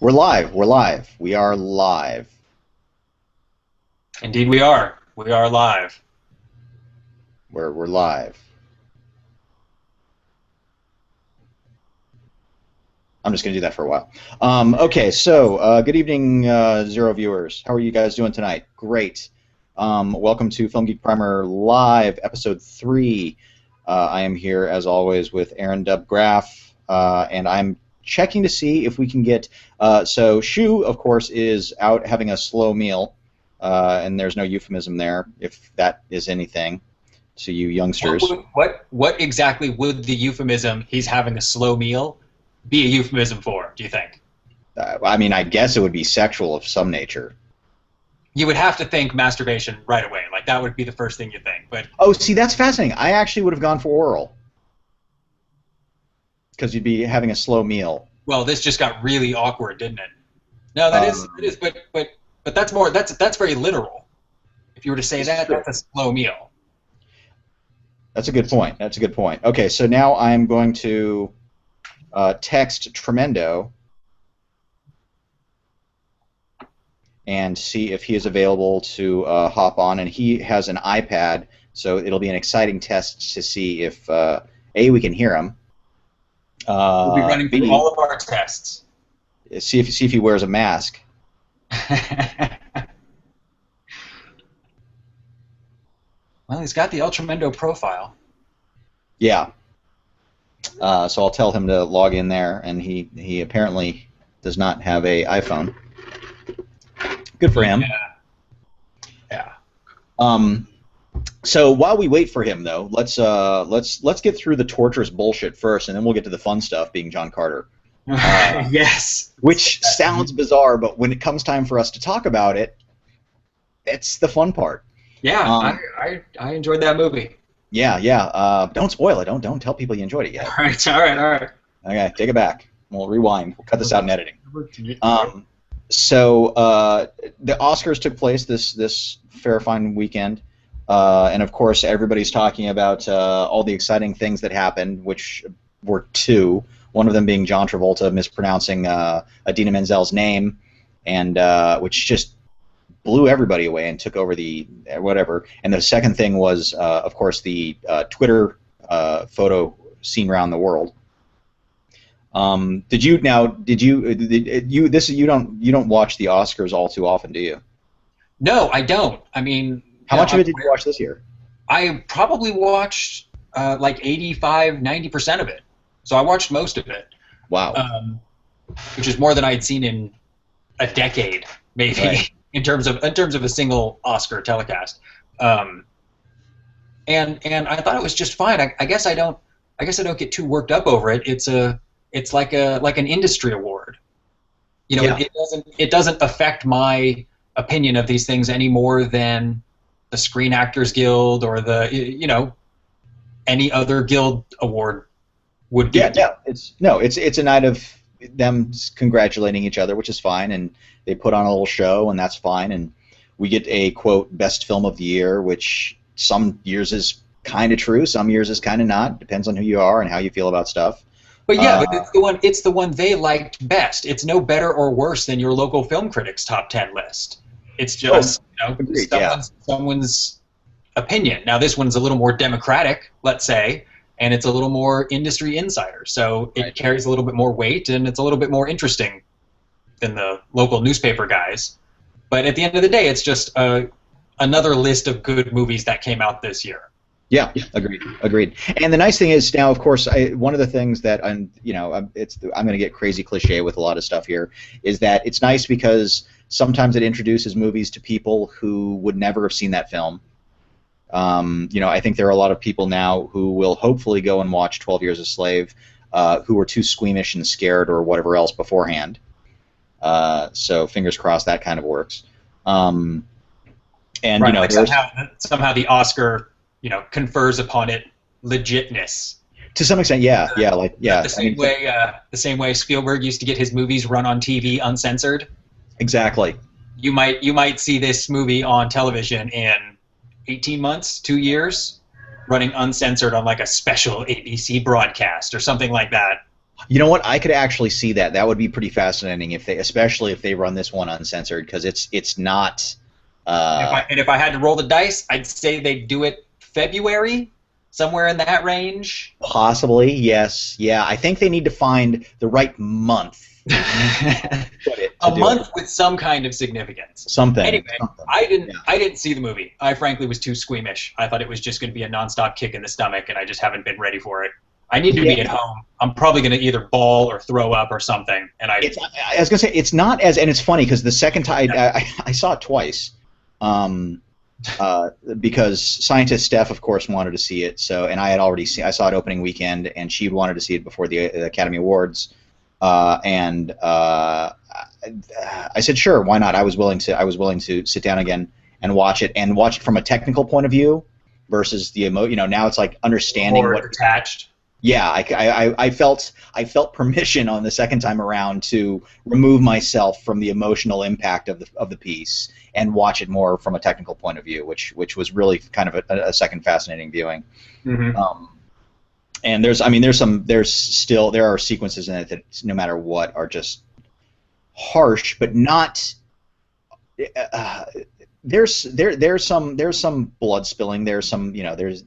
We're live. We're live. We are live. Indeed, we are. We are live. We're live. I'm just going to do that for a while. Okay, so good evening, Zero viewers. How are you guys doing tonight? Great. Welcome to Film Geek Primer Live, Episode 3. I am here, as always, with Aaron Dubgraf, and I'm checking to see if we can get... so Shu, of course, is out having a slow meal, and there's no euphemism there, if that is anything to you youngsters. What exactly would the euphemism "he's having a slow meal" be a euphemism for, do you think? I mean, I guess it would be sexual of some nature. You would have to think masturbation right away. Like, that would be the first thing you think. But oh, see, that's fascinating. I actually would have gone for oral. Because you'd be having a slow meal. Well, this just got really awkward, didn't it? No, that is, but that's very literal. If you were to say that, that's a slow meal. That's a good point. That's a good point. Okay, so now I'm going to text Tremendo and see if he is available to hop on. And he has an iPad, so it'll be an exciting test to see if A, we can hear him. We'll be running through all of our tests. See if he wears a mask. Well, he's got the Ultramendo profile. Yeah. So I'll tell him to log in there, and he apparently does not have a iPhone. Good for him. Yeah. So while we wait for him, though, let's get through the torturous bullshit first, and then we'll get to the fun stuff, being John Carter. Yes. Which sounds bizarre, but when it comes time for us to talk about it, it's the fun part. Yeah, I enjoyed that movie. Yeah. Don't spoil it. Don't tell people you enjoyed it yet. All right. Okay, take it back. We'll rewind. We'll cut this out in editing. So the Oscars took place this fair fine weekend, and of course everybody's talking about all the exciting things that happened, which were two. One of them being John Travolta mispronouncing Idina Menzel's name, and which just blew everybody away and took over the whatever. And the second thing was, of course, the Twitter photo seen around the world. You don't watch the Oscars all too often, do you? No, I don't. I mean, how much of it did you watch this year? I probably watched like 85-90% of it. So I watched most of it. Wow. Which is more than I had seen in a decade, maybe, right. in terms of a single Oscar telecast. And I thought it was just fine. I guess I don't get too worked up over it. It's like an industry award. You know, yeah. It doesn't affect my opinion of these things any more than the Screen Actors Guild or any other guild award would be. Yeah. It's a night of them congratulating each other, which is fine, and they put on a little show, and that's fine, and we get a quote best film of the year, which some years is kind of true, some years is kind of not. Depends on who you are and how you feel about stuff. But yeah, but it's the one they liked best. It's no better or worse than your local film critics' top 10 list. It's just agreed, someone's opinion. Now this one's a little more democratic, let's say, and it's a little more industry insider. So it carries a little bit more weight, and it's a little bit more interesting than the local newspaper guys. But at the end of the day, it's just another list of good movies that came out this year. Yeah, agreed. And the nice thing is now, of course, one of the things that I'm going to get crazy cliche with a lot of stuff here, is that it's nice because sometimes it introduces movies to people who would never have seen that film. I think there are a lot of people now who will hopefully go and watch 12 Years a Slave, who were too squeamish and scared or whatever else beforehand. So fingers crossed that kind of works. And like somehow the Oscar confers upon it legitness. To some extent, yeah. The same way Spielberg used to get his movies run on TV uncensored. Exactly. You might see this movie on television in 18 months, 2 years, running uncensored on like a special ABC broadcast or something like that. You know what? I could actually see that. That would be pretty fascinating if they, especially if they run this one uncensored, because it's not. If I had to roll the dice, I'd say they'd do it February, somewhere in that range. Possibly, yes, yeah. I think they need to find the right month. A month with some kind of significance. Something. Anyway, something. I didn't see the movie. I frankly was too squeamish. I thought it was just going to be a nonstop kick in the stomach, and I just haven't been ready for it. I need to be at home. I'm probably going to either bawl or throw up or something. And I was going to say, it's not as, and it's funny because the second time I saw it twice, because scientist Steph, of course, wanted to see it. So, and I had already seen. I saw it opening weekend, and she wanted to see it before the Academy Awards. I said, sure, why not? I was willing to sit down again and watch it from a technical point of view versus the now it's like understanding more what attached. Yeah, I felt permission on the second time around to remove myself from the emotional impact of the piece and watch it more from a technical point of view, which was really kind of a second fascinating viewing. Mm-hmm. And there are sequences in it that no matter what are just harsh, but not. There's some blood spilling. There's some there's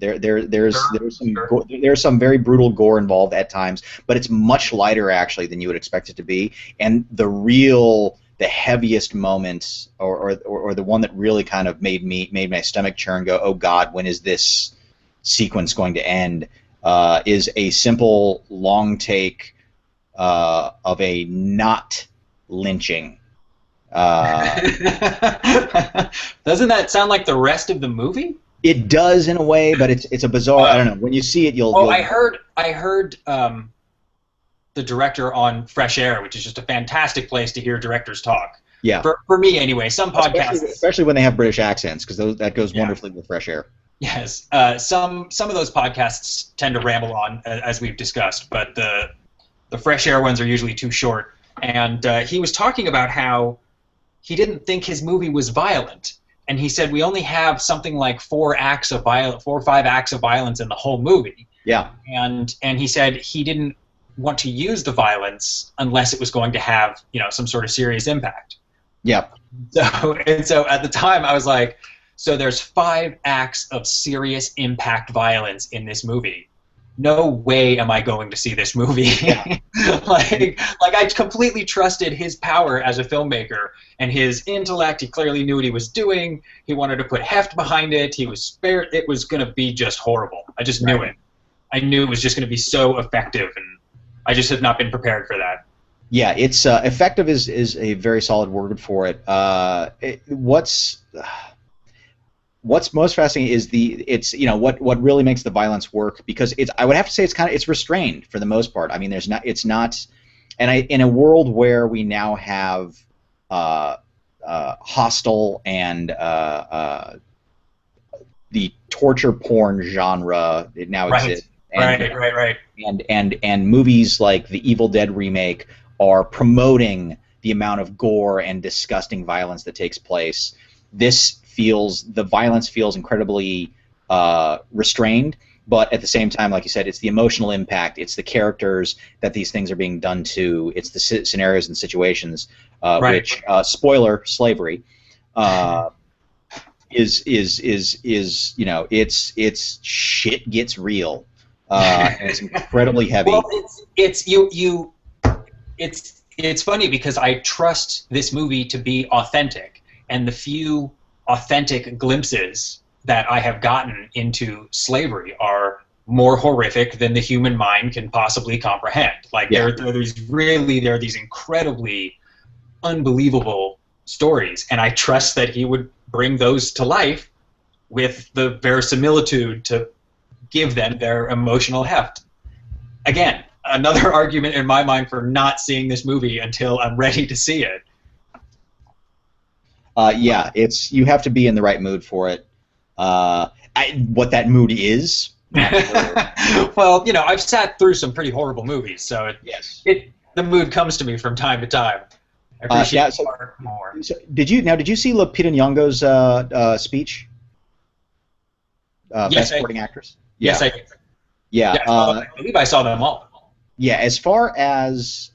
some very brutal gore involved at times, but it's much lighter actually than you would expect it to be. And the heaviest moments, or the one that really kind of made my stomach churn, go, oh God, when is this sequence going to end? Is a simple long take of a not lynching. Doesn't that sound like the rest of the movie? It does in a way, but it's a bizarre. I don't know. When you see it, you'll. I heard the director on Fresh Air, which is just a fantastic place to hear directors talk. Yeah. For me, anyway. Some podcasts, especially when they have British accents, because that goes wonderfully with Fresh Air. Yes. Some of those podcasts tend to ramble on, as we've discussed, but the Fresh Air ones are usually too short. And he was talking about how he didn't think his movie was violent, and he said we only have something like 4 or 5 acts of violence in the whole movie. Yeah. And he said he didn't want to use the violence unless it was going to have some sort of serious impact. Yeah. So at the time I was like, so there's 5 acts of serious impact violence in this movie. No way am I going to see this movie. Yeah. like I completely trusted his power as a filmmaker and his intellect. He clearly knew what he was doing. He wanted to put heft behind it. He was spared. It was going to be just horrible. I just knew it. I knew it was just going to be so effective, and I just had not been prepared for that. Yeah, it's effective is a very solid word for it. What's most fascinating is what really makes the violence work, because I would have to say it's restrained for the most part. I mean, in a world where we now have Hostel and the torture porn genre now exists. Right. And movies like the Evil Dead remake are promoting the amount of gore and disgusting violence that takes place. The violence feels incredibly restrained, but at the same time, like you said, it's the emotional impact, it's the characters that these things are being done to, it's the scenarios and situations, which, spoiler, slavery, is it's shit gets real, and it's incredibly heavy. Well, it's funny because I trust this movie to be authentic, and the few authentic glimpses that I have gotten into slavery are more horrific than the human mind can possibly comprehend. Like there are these incredibly unbelievable stories, and I trust that he would bring those to life with the verisimilitude to give them their emotional heft. Again, another argument in my mind for not seeing this movie until I'm ready to see it. You have to be in the right mood for it. What that mood is. Well, I've sat through some pretty horrible movies, so the mood comes to me from time to time. I appreciate it more. So did you see Lupita Nyong'o's speech? Best Supporting Actress. Yes, I did. Yeah. I believe I saw them all. yeah, as far as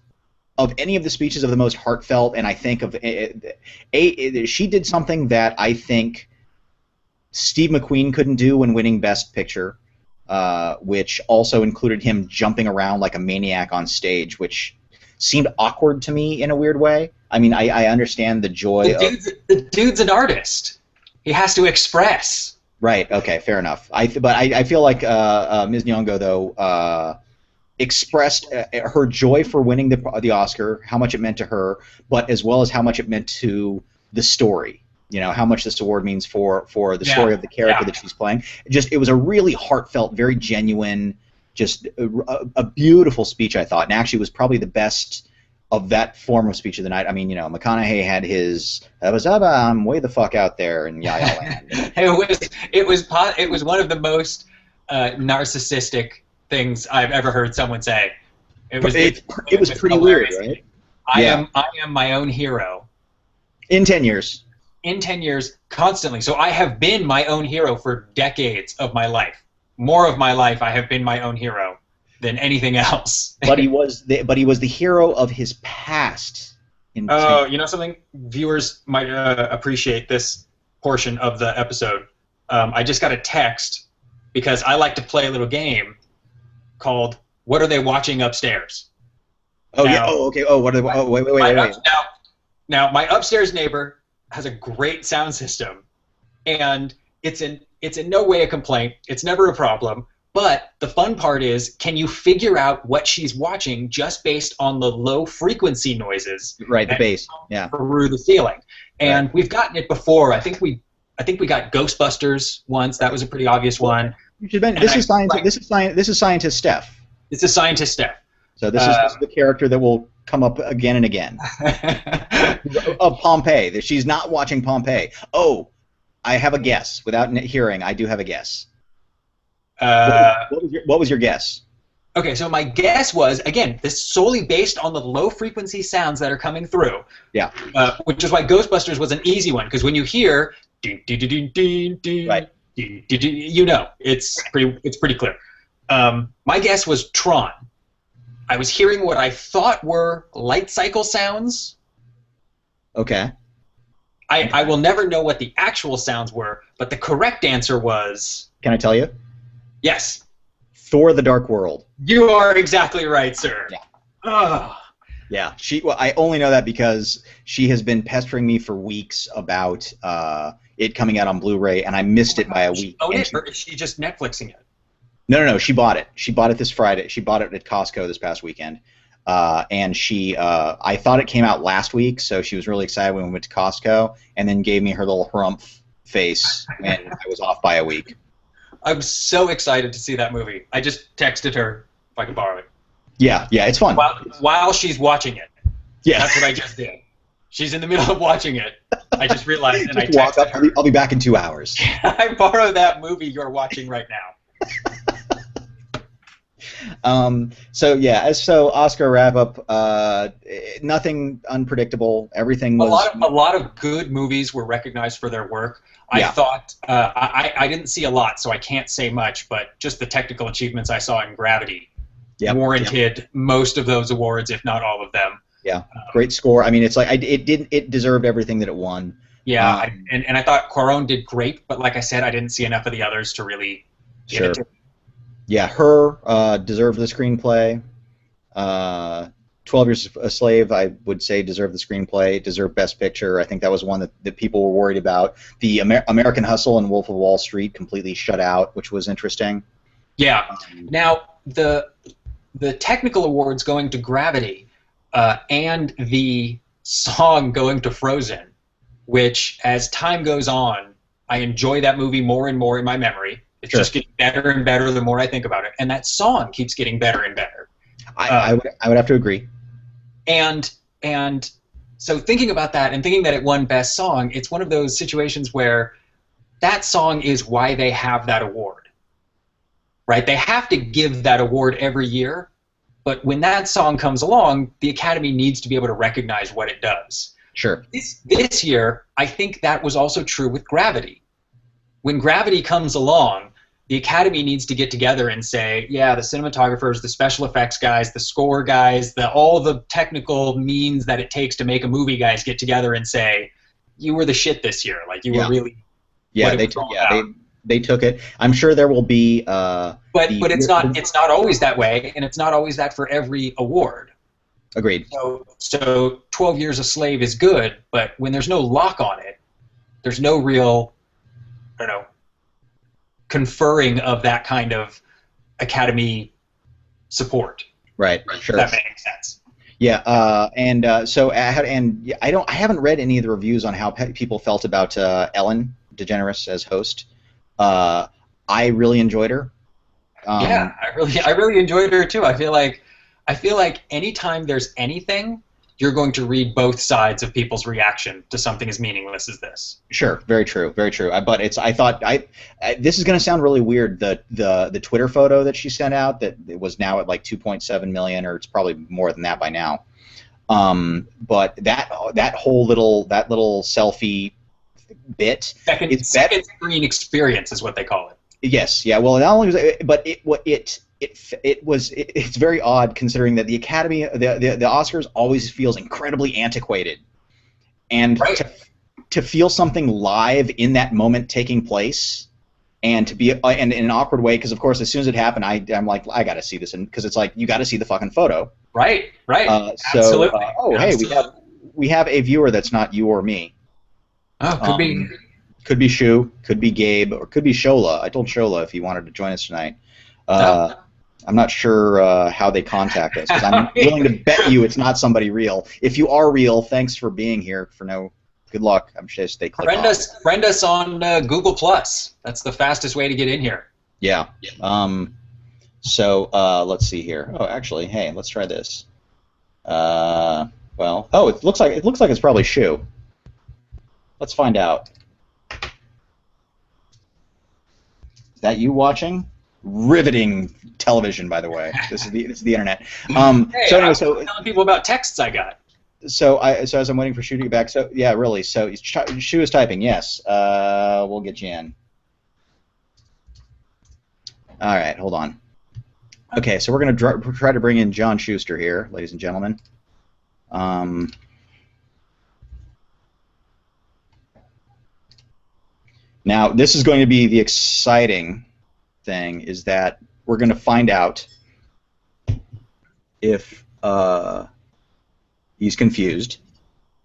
of any of the speeches of the most heartfelt, and I think of she did something that I think Steve McQueen couldn't do when winning Best Picture, which also included him jumping around like a maniac on stage, which seemed awkward to me in a weird way. I mean, I understand the joy The dude's an artist. He has to express. Right. Okay. Fair enough. But I feel like Ms. Nyong'o though expressed her joy for winning the Oscar, how much it meant to her, but as well as how much it meant to the story. You know, how much this award means for the story of the character that she's playing. It was a really heartfelt, very genuine, just a beautiful speech, I thought, and actually was probably the best of that form of speech of the night. I mean, you know, McConaughey had his I'm way the fuck out there in Ya Ya Land. it was one of the most narcissistic things I've ever heard someone say. It was pretty hilarious. Weird, right? I am my own hero. In 10 years. In 10 years, constantly. So I have been my own hero for decades of my life. More of my life, I have been my own hero than anything else. But he was the hero of his past. Oh, you know something? Viewers might appreciate this portion of the episode. I just got a text because I like to play a little game called "What Are They Watching Upstairs?" Oh yeah. Oh okay. Oh what are they? Oh wait. Now my upstairs neighbor has a great sound system, and it's in no way a complaint. It's never a problem. But the fun part is, can you figure out what she's watching just based on the low frequency noises? Right, the bass. Yeah. Through the ceiling, and we've gotten it before. I think we got Ghostbusters once. That was a pretty obvious one. This is scientist Steph. This is scientist Steph. So this is the character that will come up again and again. Of Pompeii. She's not watching Pompeii. Oh, I have a guess. Without hearing, I do have a guess. What was your guess? Okay, so my guess was, again, this is solely based on the low frequency sounds that are coming through. Yeah. Which is why Ghostbusters was an easy one, because when you hear right. You know, it's pretty clear. My guess was Tron. I was hearing what I thought were light cycle sounds. Okay. I will never know what the actual sounds were, but the correct answer was... Can I tell you? Yes. Thor: The Dark World. You are exactly right, sir. Yeah. Oh. Yeah. I only know that because she has been pestering me for weeks about it coming out on Blu-ray, and I missed it by a week. Own it, or is she just Netflixing it? No. She bought it. She bought it this Friday. She bought it at Costco this past weekend. And I thought it came out last week, so she was really excited when we went to Costco, and then gave me her little harumph face when I was off by a week. I'm so excited to see that movie. I just texted her if I could borrow it. Yeah, it's fun. While she's watching it. Yeah. That's what I just did. She's in the middle of watching it. I just realized, and I texted her. I'll be back in 2 hours. I borrow that movie you're watching right now. So Oscar wrap up. Nothing unpredictable. Everything was a lot of good movies were recognized for their work. I thought I didn't see a lot, so I can't say much. But just the technical achievements I saw in Gravity warranted most of those awards, if not all of them. Yeah, great score. I mean, it's like it deserved everything that it won. Yeah, and I thought Cuarón did great, but like I said, I didn't see enough of the others to really give it to me. Yeah, her deserved the screenplay. 12 Years a Slave, I would say, deserved the screenplay, deserved Best Picture. I think that was one that people were worried about. The American Hustle and Wolf of Wall Street completely shut out, which was interesting. Yeah. Now, the technical awards going to Gravity and the song going to Frozen, which, as time goes on, I enjoy that movie more and more in my memory. It's just getting better and better the more I think about it. And that song keeps getting better and better. I would have to agree. And so thinking about that and thinking that it won Best Song, it's one of those situations where that song is why they have that award. Right? They have to give that award every year, but when that song comes along, the Academy needs to be able to recognize what it does. Sure. This year, I think that was also true with Gravity. When Gravity comes along, the Academy needs to get together and say, yeah, the cinematographers, the special effects guys, the score guys, all the technical means that it takes to make a movie guys get together and say, you were the shit this year. Like, you were really what it was all about. They took it. I'm sure there will be. But it's not always that way, and it's not always that for every award. Agreed. So 12 Years a Slave is good, but when there's no lock on it, there's no real, I don't know, conferring of that kind of Academy support. Right. Sure. If that makes sense. Yeah. I haven't read any of the reviews on how people felt about Ellen DeGeneres as host. I really enjoyed her. Yeah, I really enjoyed her too. I feel like anytime there's anything, you're going to read both sides of people's reaction to something as meaningless as this. Sure, very true, very true. But this is going to sound really weird. The Twitter photo that she sent out, that it was now at like 2.7 million, or it's probably more than that by now. But that whole little selfie bit, second screen experience is what they call it. Yes, yeah. Well, not only was it, but it's very odd considering that the Academy, the Oscars always feels incredibly antiquated, and to feel something live in that moment taking place, and to be and in an awkward way, because of course as soon as it happened, I'm like, I got to see this, because it's like you got to see the fucking photo. Right. Absolutely. Hey, we have a viewer that's not you or me. Oh, could be. Could be Shu, could be Gabe, or could be Shola. I told Shola if he wanted to join us tonight. I'm not sure how they contact us, because I'm willing to bet you it's not somebody real. If you are real, thanks for being here. Good luck. I'm just they click friend us on Google Plus. That's the fastest way to get in here. Yeah. So let's see here. Oh, actually, hey, let's try this. It looks like it's probably Shu. Let's find out. Is that you watching? Riveting television, by the way. This is the internet. Hey, I'm telling people about texts I got. So as I'm waiting for Shu to get back. So yeah, really. So Shu is typing. Yes. We'll get you in. All right, hold on. Okay, so we're gonna try to bring in John Schuster here, ladies and gentlemen. Now this is going to be the exciting thing, is that we're going to find out if he's confused.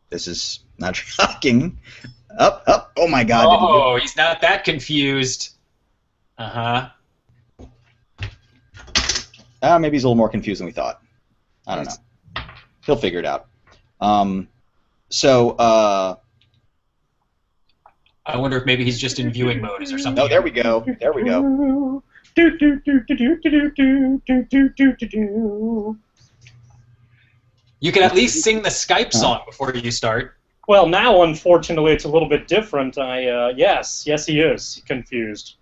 This is not shocking. Oh my God! Oh, he's not that confused. Maybe he's a little more confused than we thought. I don't know. He'll figure it out. I wonder if maybe he's just in viewing mode. Is there something? Oh, there we go. There we go. You can at least sing the Skype song before you start. Well, now unfortunately it's a little bit different. Yes, he is confused.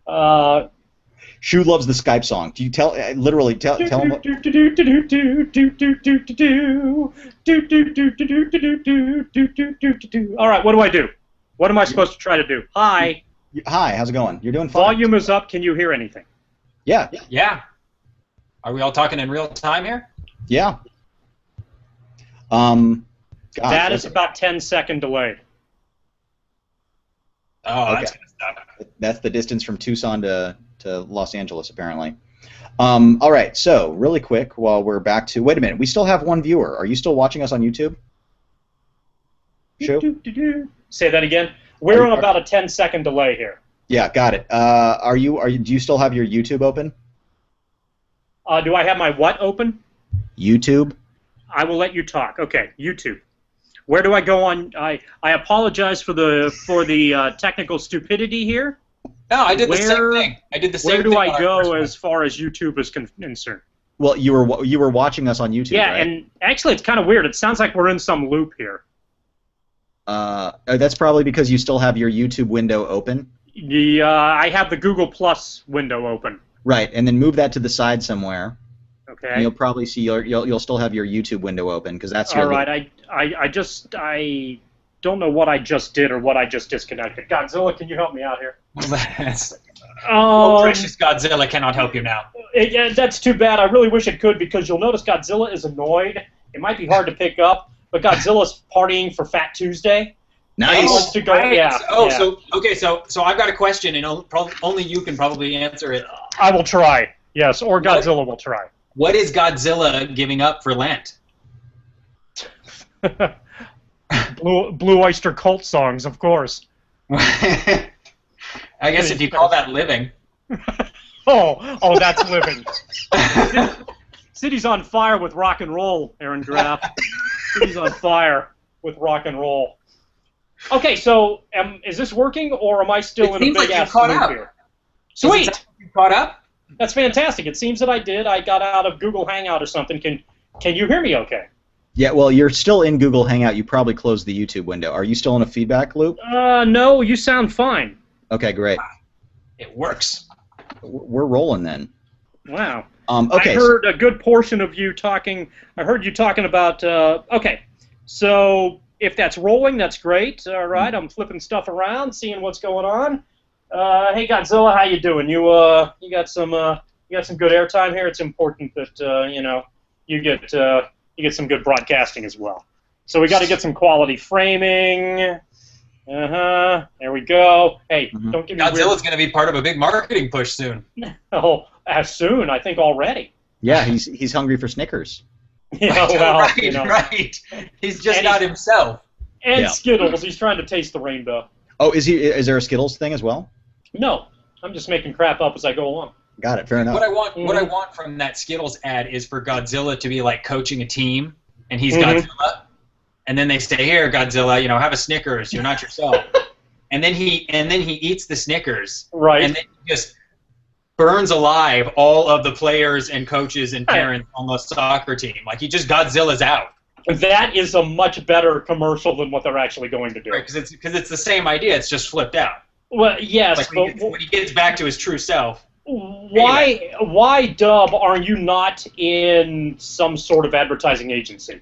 Shu loves the Skype song. Do you literally tell him what? All right, what do I do? What am I supposed to try to do? Hi. Hi, how's it going? You're doing fine. Volume is up. Can you hear anything? Yeah. Yeah. Are we all talking in real time here? Yeah. That is about 10-second delay. Oh, okay. That's good stuff. That's the distance from Tucson to Los Angeles, apparently. All right, so really quick, while we're back to... Wait a minute, we still have one viewer. Are you still watching us on YouTube? Shu? Say that again. We're on about a 10-second delay here. Yeah, got it. Do you still have your YouTube open? Do I have my what open? YouTube. I will let you talk. Okay, YouTube. Where do I go on? I apologize for the technical stupidity here. No, I did the same thing. I did the same thing. Where do I go as far as YouTube is concerned? Well, you were watching us on YouTube, yeah, right? and actually it's kind of weird. It sounds like we're in some loop here. That's probably because you still have your YouTube window open. I have the Google Plus window open. Right, and then move that to the side somewhere. Okay. And you'll probably see you'll still have your YouTube window open, because that's your. All right. I don't know what I just did or what I just disconnected. Godzilla, can you help me out here? Oh, precious Godzilla cannot help you now. Yeah, that's too bad. I really wish it could, because you'll notice Godzilla is annoyed. It might be hard to pick up, but Godzilla's partying for Fat Tuesday. Nice. He wants to go, Right. yeah. Oh, yeah. so I've got a question, and only you can probably answer it. I will try. Yes, or Godzilla will try. What is Godzilla giving up for Lent? Blue Oyster Cult songs, of course. I guess if you call that living. Oh, that's living. City's on fire with rock and roll, Aaron Graff. City's on fire with rock and roll. Okay, so is this working, or am I still in a big ass loop here? Sweet. You caught up? That's fantastic. It seems that I did. I got out of Google Hangout or something. Can you hear me okay? Yeah, well, you're still in Google Hangout. You probably closed the YouTube window. Are you still in a feedback loop? No, you sound fine. Okay, great. It works. We're rolling then. Wow. Okay. I heard a good portion of you talking. I heard you talking about. Okay, so if that's rolling, that's great. All right, I'm flipping stuff around, seeing what's going on. Hey Godzilla, how you doing? You got some good airtime here. It's important that you get some good broadcasting as well. So we got to get some quality framing. There we go. Hey, don't give me Godzilla's going to be part of a big marketing push soon. Oh, as soon, I think already. Yeah, he's hungry for Snickers. Yeah, well, right, right. He's just not himself. And Skittles. He's trying to taste the rainbow. Oh, is there a Skittles thing as well? No, I'm just making crap up as I go along. Got it. Fair enough. What I want from that Skittles ad is for Godzilla to be like coaching a team, and he's Godzilla, and then they say, "Here, Godzilla, have a Snickers. You're not yourself." and then he eats the Snickers, right? And then he just burns alive all of the players and coaches and parents on the soccer team. Like, he just Godzilla's out. That is a much better commercial than what they're actually going to do. Right, because it's the same idea. It's just flipped out. Well, yes, like when he gets back to his true self. Why, Dub, are you not in some sort of advertising agency?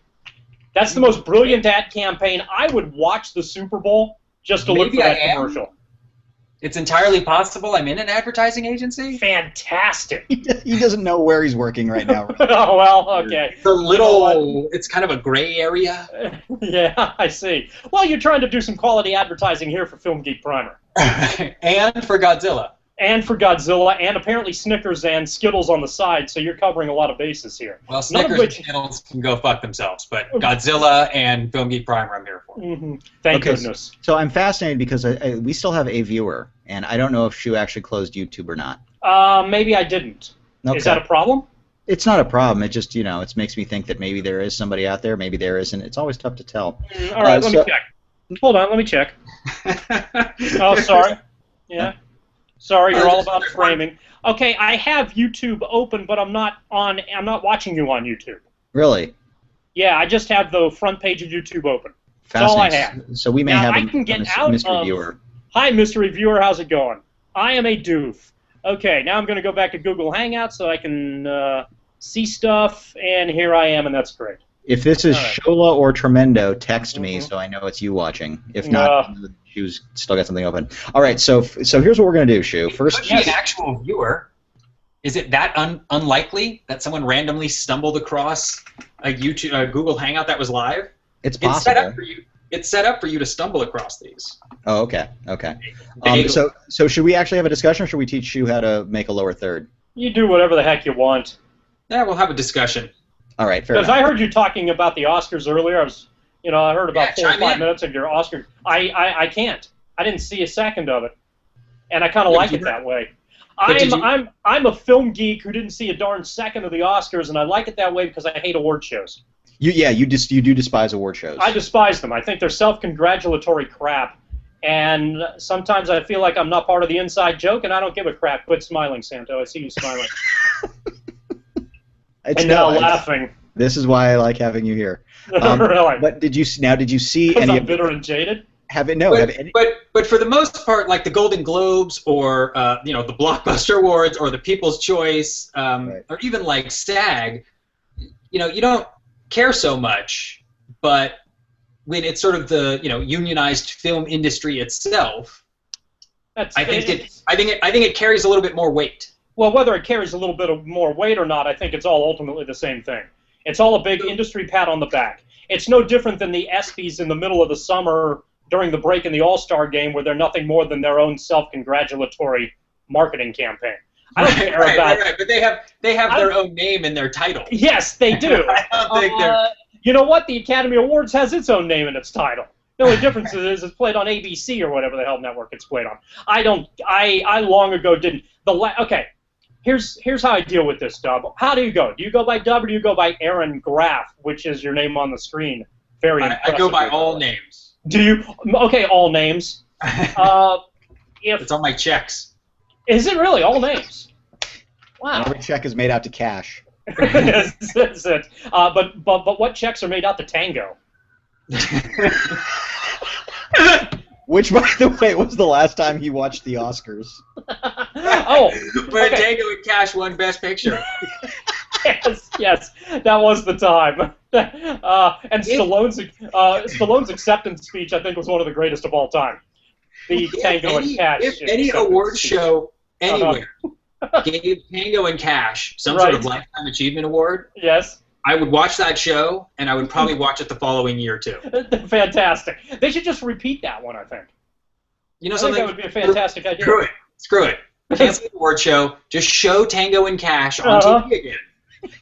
That's the most brilliant ad campaign. I would watch the Super Bowl just to look for that commercial. It's entirely possible I'm in an advertising agency. Fantastic. He doesn't know where he's working right now. Oh, well, okay. It's kind of a gray area. Yeah, I see. Well, you're trying to do some quality advertising here for Film Geek Primer. And for Godzilla. And for Godzilla, and apparently Snickers and Skittles on the side, so you're covering a lot of bases here. Well, Snickers and Skittles can go fuck themselves, but Godzilla and Film Geek Primer I'm here for. Thank goodness. So I'm fascinated because we still have a viewer, and I don't know if Shu actually closed YouTube or not. Maybe I didn't. Okay. Is that a problem? It's not a problem. It just, it makes me think that maybe there is somebody out there, maybe there isn't. It's always tough to tell. All right, let me check. Hold on, let me check. Oh, sorry. Yeah. Sorry, you're all about framing. Okay, I have YouTube open, but I'm not watching you on YouTube. Really? Yeah, I just have the front page of YouTube open. That's all I have. So we may now, have I can get out mystery viewer. Hi, mystery viewer. How's it going? I am a doof. Okay, now I'm going to go back to Google Hangout so I can see stuff, and here I am, and that's great. If this is Shola or Tremendo, text me so I know it's you watching. If not, Shu's still got something open. All right, so here's what we're going to do, Shu. First, could be an actual viewer. Is it that unlikely that someone randomly stumbled across a Google Hangout that was live? It's possible. It's set up for you to stumble across these. Oh, okay. So should we actually have a discussion, or should we teach Shu how to make a lower third? You do whatever the heck you want. Yeah, we'll have a discussion. All right, fair enough. Because I heard you talking about the Oscars earlier. I heard about 4 or 5 minutes of your Oscar. I can't. I didn't see a second of it, and I kind of like it that way. I'm a film geek who didn't see a darn second of the Oscars, and I like it that way because I hate award shows. You do despise award shows. I despise them. I think they're self-congratulatory crap, and sometimes I feel like I'm not part of the inside joke, and I don't give a crap. Quit smiling, Santo. I see you smiling. Now laughing. This is why I like having you here. Really? But did you see any? Because I'm bitter and jaded. But for the most part, like the Golden Globes or the Blockbuster Awards or the People's Choice or even like SAG, you don't care so much. But when it's sort of the unionized film industry itself, That's, I think it carries a little bit more weight. Well, whether it carries a little bit of more weight or not, I think it's all ultimately the same thing. It's all a big industry pat on the back. It's no different than the ESPYs in the middle of the summer during the break in the All-Star game, where they're nothing more than their own self-congratulatory marketing campaign. I don't care about. Right, but they have their own name in their title. Yes, they do. I don't think they're. You know what? The Academy Awards has its own name in its title. The only difference is it's played on ABC or whatever the hell network it's played on. I long ago didn't. Okay. Here's how I deal with this, Dub. How do you go? Do you go by Dub or do you go by Aaron Graff, which is your name on the screen? Very impressive. I go by all names. Do you? Okay, all names. It's on my checks. Is it really all names? Wow. Every check is made out to cash. That's it. But what checks are made out to Tango? Which, by the way, was the last time he watched the Oscars. Oh, but okay. Tango and Cash won Best Picture. Yes, that was the time. And Stallone's acceptance speech, I think, was one of the greatest of all time. The Tango and Cash. If any award show anywhere gave Tango and Cash some sort of lifetime achievement award, yes, I would watch that show, and I would probably watch it the following year too. Fantastic. They should just repeat that one, I think. You know I something? think that would be a fantastic idea. Screw it. Cancel the award show. Just show Tango and Cash on TV again.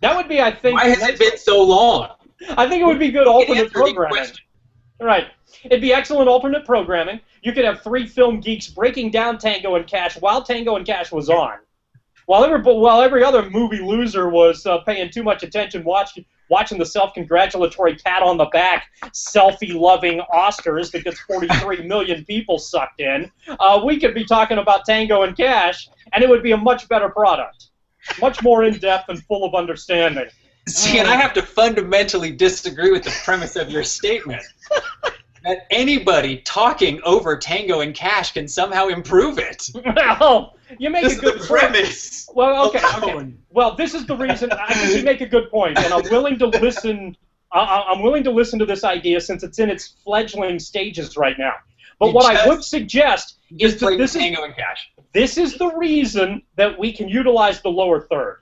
That would be, I think. Why has it been so long? I think it would be good alternate programming. Right. It'd be excellent alternate programming. You could have 3 film geeks breaking down Tango and Cash while Tango and Cash was on. While every other movie loser was paying too much attention watching the self-congratulatory pat on the back, selfie-loving Oscars that gets 43 million people sucked in, we could be talking about Tango and Cash, and it would be a much better product. Much more in-depth and full of understanding. See, and I have to fundamentally disagree with the premise of your statement. That anybody talking over Tango and Cash can somehow improve it. Well, you make a good premise. Well, okay. Well, this is the reason I think you make a good point, and I'm willing to listen. I'm willing to listen to this idea since it's in its fledgling stages right now. But what I would suggest is that this Tango and Cash. This is the reason that we can utilize the lower third.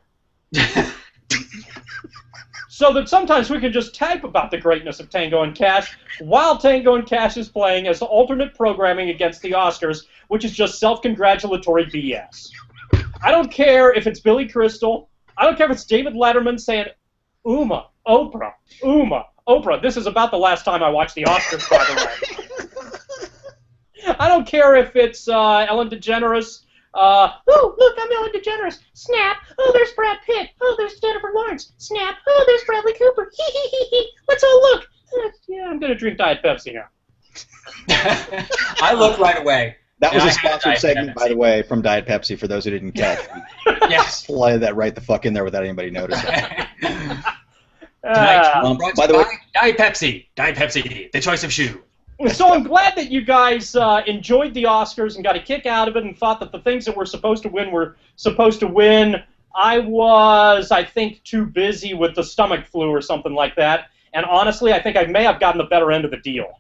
So that sometimes we can just type about the greatness of Tango and Cash while Tango and Cash is playing as alternate programming against the Oscars, which is just self-congratulatory BS. I don't care if it's Billy Crystal. I don't care if it's David Letterman saying, Oprah. This is about the last time I watched the Oscars, by the way. I don't care if it's Ellen DeGeneres. Oh, look, I'm Ellen DeGeneres. Snap. Oh, there's Brad Pitt. Oh, there's Jennifer Lawrence. Snap. Oh, there's Bradley Cooper. Hee hee hee hee. Let's all look. Yeah, I'm going to drink Diet Pepsi now. I looked right away. That was a sponsored segment, by the way, from Diet Pepsi, for those who didn't catch. Yes. Slide that right the fuck in there without anybody noticing. Tonight, by the way, Diet Pepsi, the choice of shoe. So I'm glad that you guys enjoyed the Oscars and got a kick out of it and thought that the things that were supposed to win. I was, I think, too busy with the stomach flu or something like that. And honestly, I think I may have gotten the better end of the deal.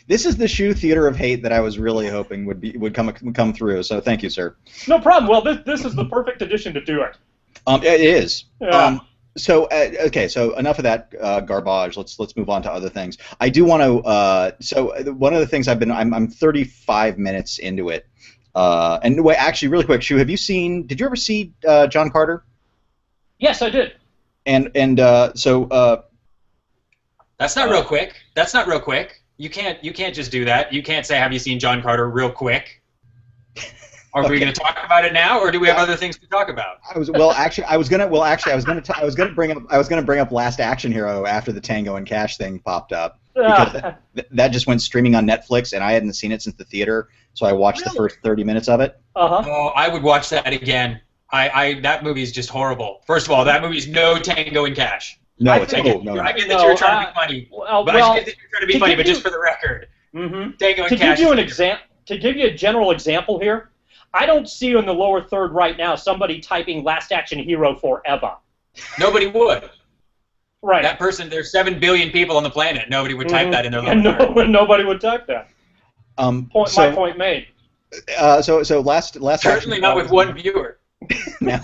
This is the shoe theater of hate that I was really hoping would come through. So thank you, sir. No problem. Well, this is the perfect addition to do it. It is. Yeah. So okay, so enough of that garbage. Let's move on to other things. I do want to. So one of the things I'm 35 minutes into it. And wait, actually, really quick, Shu, did you ever see John Carter? Yes, I did. That's not real quick. You can't just do that. You can't say, "Have you seen John Carter?" real quick. Are we going to talk about it now, or do we have other things to talk about? I was going to bring up Last Action Hero after the Tango and Cash thing popped up, because that just went streaming on Netflix, and I hadn't seen it since the theater, so I watched the first 30 minutes of it. Oh, I would watch that again. That movie is just horrible. First of all, that movie's no Tango and Cash. No, I get that you were trying to be funny. But just for the record, Tango and Cash. To give you a general example here, I don't see in the lower third right now somebody typing Last Action Hero forever. Nobody would. Right. That person, there's 7 billion people on the planet. Nobody would type that in their lower third. Nobody would type that. So, My point made. so last Certainly not with one viewer. Now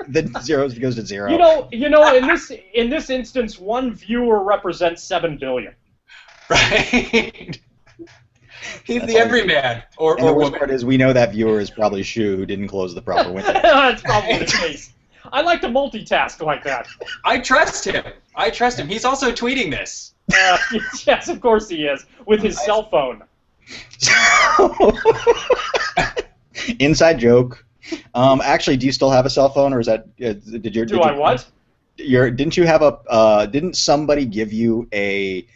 the zeros goes to zero. You know, in this instance, one viewer represents 7 billion. Right. He's That's the everyman, or and the worst woman. part is we know that viewer is probably Shu who didn't close the proper window. That's probably the case. I like to multitask like that. I trust him. He's also tweeting this. Yes, of course he is, with his cell phone. Inside joke. Actually, do you still have a cell phone, or is that Do I what? Didn't you have didn't somebody give you a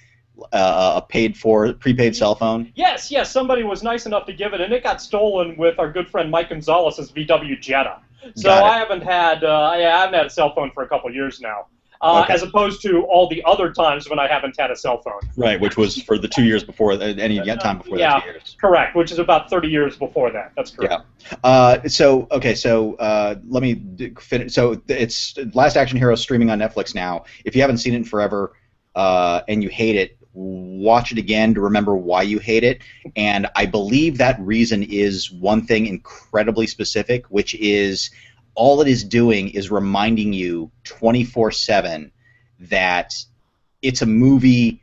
prepaid cell phone? Yes, somebody was nice enough to give it, and it got stolen with our good friend Mike Gonzalez's VW Jetta. So I haven't had a cell phone for a couple years now. Okay. As opposed to all the other times when I haven't had a cell phone. Right, which was for the 2 years before, any time before that 2 years. Correct, which is about 30 years before that. That's correct. Yeah. Let me finish. So it's Last Action Hero streaming on Netflix now. If you haven't seen it in forever and you hate it, watch it again to remember why you hate it. And I believe that reason is one thing incredibly specific, which is all it is doing is reminding you 24/7 that it's a movie,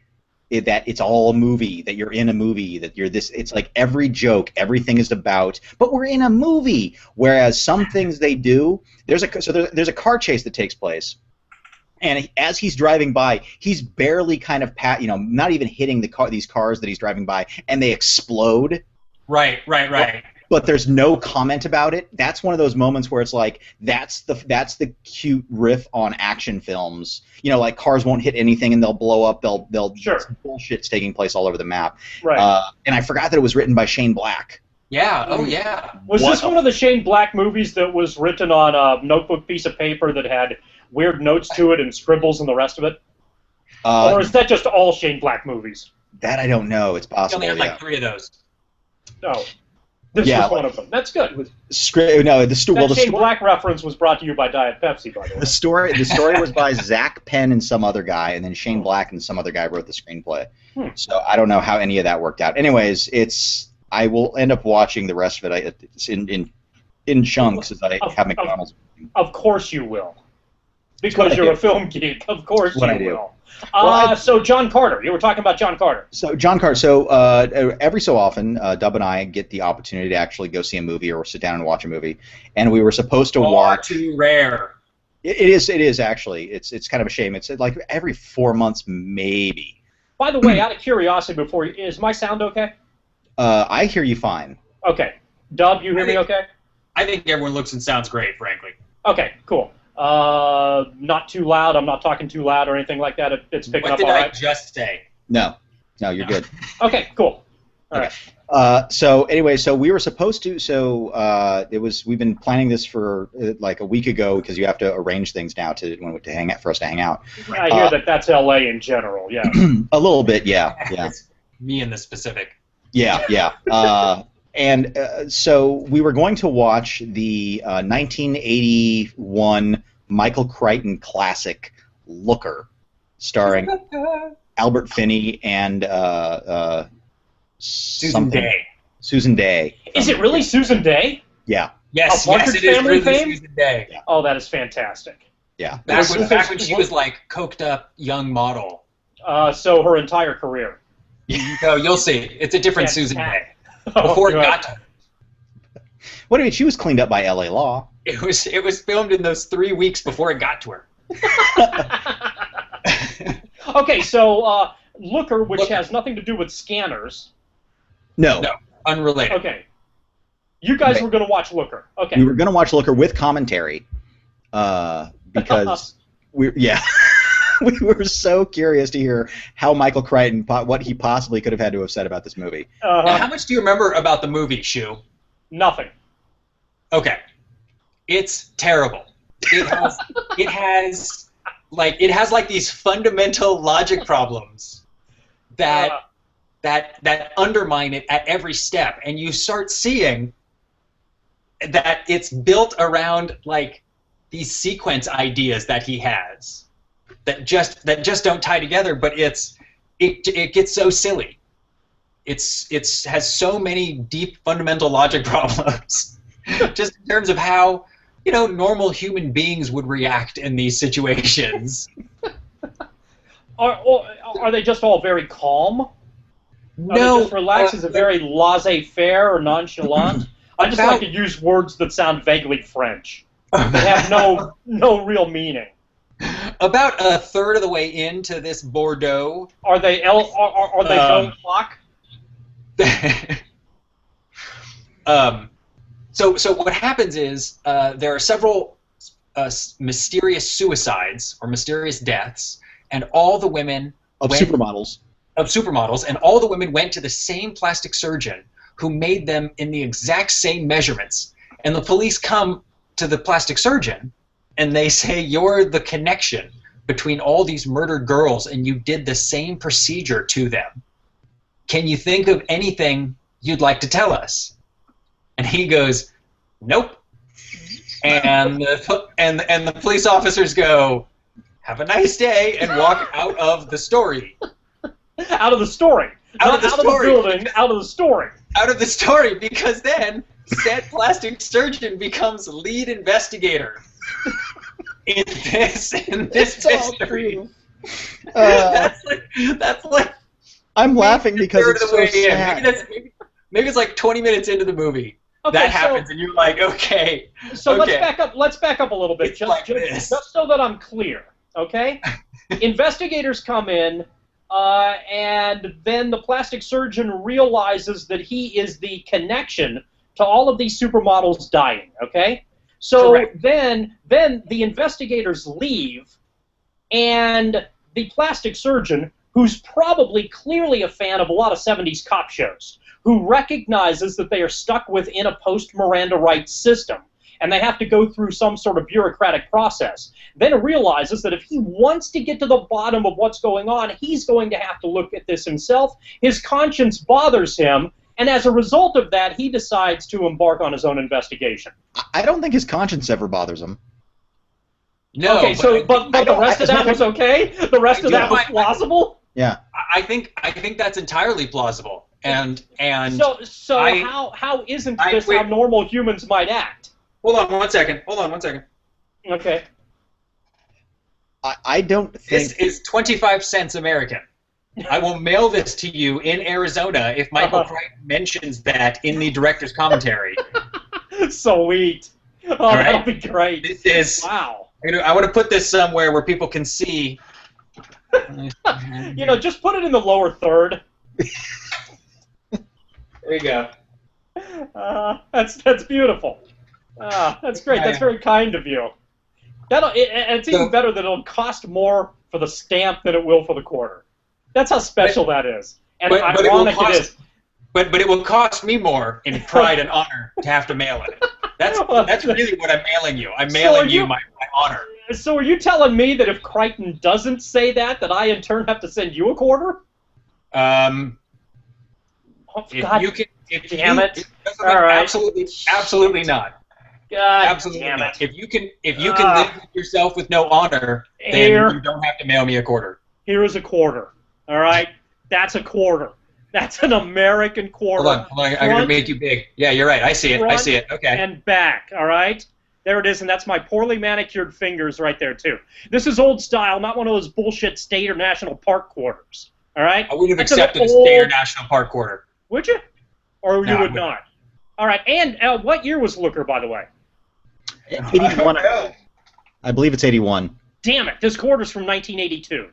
that it's all a movie, that you're in a movie, that you're this. It's like every joke, everything is about, but we're in a movie. Whereas some things they do, there's a car chase that takes place, and as he's driving by, he's barely kind of not even hitting these cars that he's driving by, and they explode. Right. But there's no comment about it. That's one of those moments where it's like that's the cute riff on action films. Like cars won't hit anything and they'll blow up. They'll Sure. Bullshit's taking place all over the map. Right. And I forgot that it was written by Shane Black. Yeah. Oh yeah. Was this one of the Shane Black movies that was written on a notebook piece of paper that had weird notes to it and scribbles and the rest of it? Or is that just all Shane Black movies? That I don't know. It's You possible. only have like 3 of those. No. This was one of them. That's good. Shane Black reference was brought to you by Diet Pepsi, by the way. The story was by Zach Penn and some other guy, and then Shane Black and some other guy wrote the screenplay. So I don't know how any of that worked out. Anyways, I will end up watching the rest of it. It's in chunks as I have McDonald's. Of course you will. Because you're a film geek. Of course you will. So John Carter. You were talking about John Carter. So John Carter. So every so often, Dub and I get the opportunity to actually go see a movie or sit down and watch a movie, and we were supposed to watch. Far too rare. It is actually. It's kind of a shame. It's like every 4 months maybe. By the way, out of curiosity, is my sound okay? I hear you fine. Okay. Dub, you hear me okay? I think everyone looks and sounds great, frankly. Okay, cool. Not too loud. I'm not talking too loud or anything like that. It's picking up all right. What did I just say? No, you're good. Okay, cool. All right. So anyway, so we were supposed to. We've been planning this for like a week ago because you have to arrange things now for us to hang out. I hear that's L.A. in general. Yeah. A little bit, yeah. It's me in the specific. Yeah. So we were going to watch the 1981 Michael Crichton classic Looker, starring Albert Finney and Susan Day. Susan Day. Is it really Susan Day? Yeah. Yes, Partridge it is Family really fame? Susan Day. Yeah. Oh, that is fantastic. Yeah. Back when she was like coked up young model. So her entire career. No, you'll see. It's a different Susan Day. Oh, Before it got to. What do you mean? She was cleaned up by L.A. Law. It was filmed in those 3 weeks before it got to her. Okay, so Looker, which has nothing to do with scanners. No, unrelated. Okay. You guys were going to watch Looker. Okay. We were going to watch Looker with commentary because we were so curious to hear how Michael Crichton, what he possibly could have had to have said about this movie. Now, how much do you remember about the movie, Shu? Nothing. Okay. It's terrible. It has these fundamental logic problems that undermine it at every step, and you start seeing that it's built around like these sequence ideas that he has that just don't tie together, but it gets so silly. it's has so many deep fundamental logic problems, just in terms of how normal human beings would react in these situations. Are they just all very calm? Are they just relaxed? Is it very laissez-faire or nonchalant? I just like to use words that sound vaguely French. They have no real meaning. About a third of the way into this Bordeaux. Are they Belle Clock? So what happens is there are several mysterious suicides or mysterious deaths, and all the women supermodels, and all the women went to the same plastic surgeon who made them in the exact same measurements. And the police come to the plastic surgeon, and they say, "You're the connection between all these murdered girls, and you did the same procedure to them. Can you think of anything you'd like to tell us?" And he goes, "Nope." And the police officers go, "Have a nice day," and walk out of the story. Out of the story. Out of the building, out of the story. Out of the story, because then said plastic surgeon becomes lead investigator in this mystery. That's like. I'm laughing because it's so sad. Maybe it's like 20 minutes into the movie. Okay, that happens, and you're like, okay. So let's back up a little bit, just so that I'm clear. Okay, investigators come in, and then the plastic surgeon realizes that he is the connection to all of these supermodels dying. Okay, so correct. then the investigators leave, and the plastic surgeon, who's probably clearly a fan of a lot of 70s cop shows, who recognizes that they are stuck within a post-Miranda rights system, and they have to go through some sort of bureaucratic process, then realizes that if he wants to get to the bottom of what's going on, he's going to have to look at this himself. His conscience bothers him, and as a result of that, he decides to embark on his own investigation. I don't think his conscience ever bothers him. No, okay, but the rest of that was okay? The rest of that was plausible? Yeah. I think that's entirely plausible. And so how isn't this how normal humans might act? Hold on one second. Okay. I don't think... This is 25 cents American. I will mail this to you in Arizona if Michael Crichton mentions that in the director's commentary. Sweet. Oh, right. That'll be great. This is... Wow. I want to put this somewhere where people can see. Just put it in the lower third. There you go. That's beautiful. That's great. That's very kind of you. It's even better that it'll cost more for the stamp than it will for the quarter. That's how special that is. And ironic it is. But it will cost me more in pride and honor to have to mail it. That's really what I'm mailing you. I'm mailing you my honor. So are you telling me that if Crichton doesn't say that I in turn have to send you a quarter? Damn it! All right. Absolutely not. God absolutely damn not. it! If you can live with yourself with no honor, then you don't have to mail me a quarter. Here is a quarter. All right, that's a quarter. That's an American quarter. Hold on. I'm gonna make you big. Yeah, you're right. I see it. Okay. And back. All right. There it is, and that's my poorly manicured fingers right there too. This is old style, not one of those bullshit state or national park quarters. All right. I would have accepted a state or national park quarter. Would you? Or you would not? All right. And what year was Looker, by the way? 81. I believe it's 81. Damn it! This quarter's from 1982.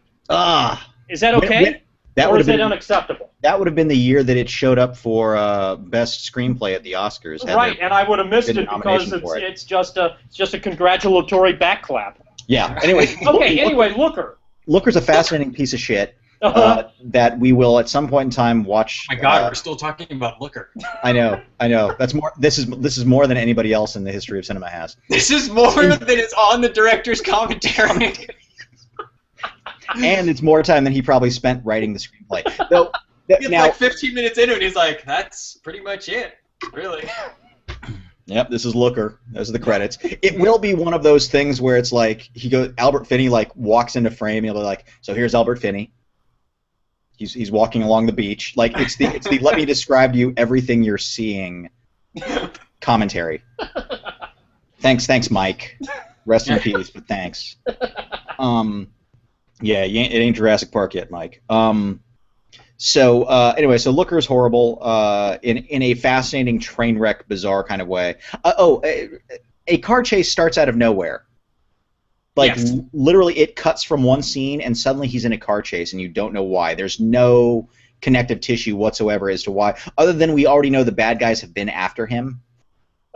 Is that okay? Or is it unacceptable? That would have been the year that it showed up for best screenplay at the Oscars. Right, and I would have missed it because it's just a congratulatory back clap. Yeah. Anyway. Okay. Anyway, Looker. Looker's a fascinating piece of shit that we will at some point in time watch. Oh my God, we're still talking about Looker. I know. That's more. This is more than anybody else in the history of cinema has. This is more than is on the director's commentary. And it's more time than he probably spent writing the screenplay. So, it's like 15 minutes into it, and he's like, "That's pretty much it, really." Yep, this is Looker. Those are the credits. It will be one of those things where it's like Albert Finney walks into frame, and he'll be like, "So here's Albert Finney. He's walking along the beach. Like it's the let me describe to you everything you're seeing commentary. Thanks, Mike. Rest in peace, but thanks. Yeah, it ain't Jurassic Park yet, Mike. So anyway, so Looker's horrible in a fascinating train wreck, bizarre kind of way. A car chase starts out of nowhere. Like, yes. Literally, it cuts from one scene, and suddenly he's in a car chase, and you don't know why. There's no connective tissue whatsoever as to why, other than we already know the bad guys have been after him.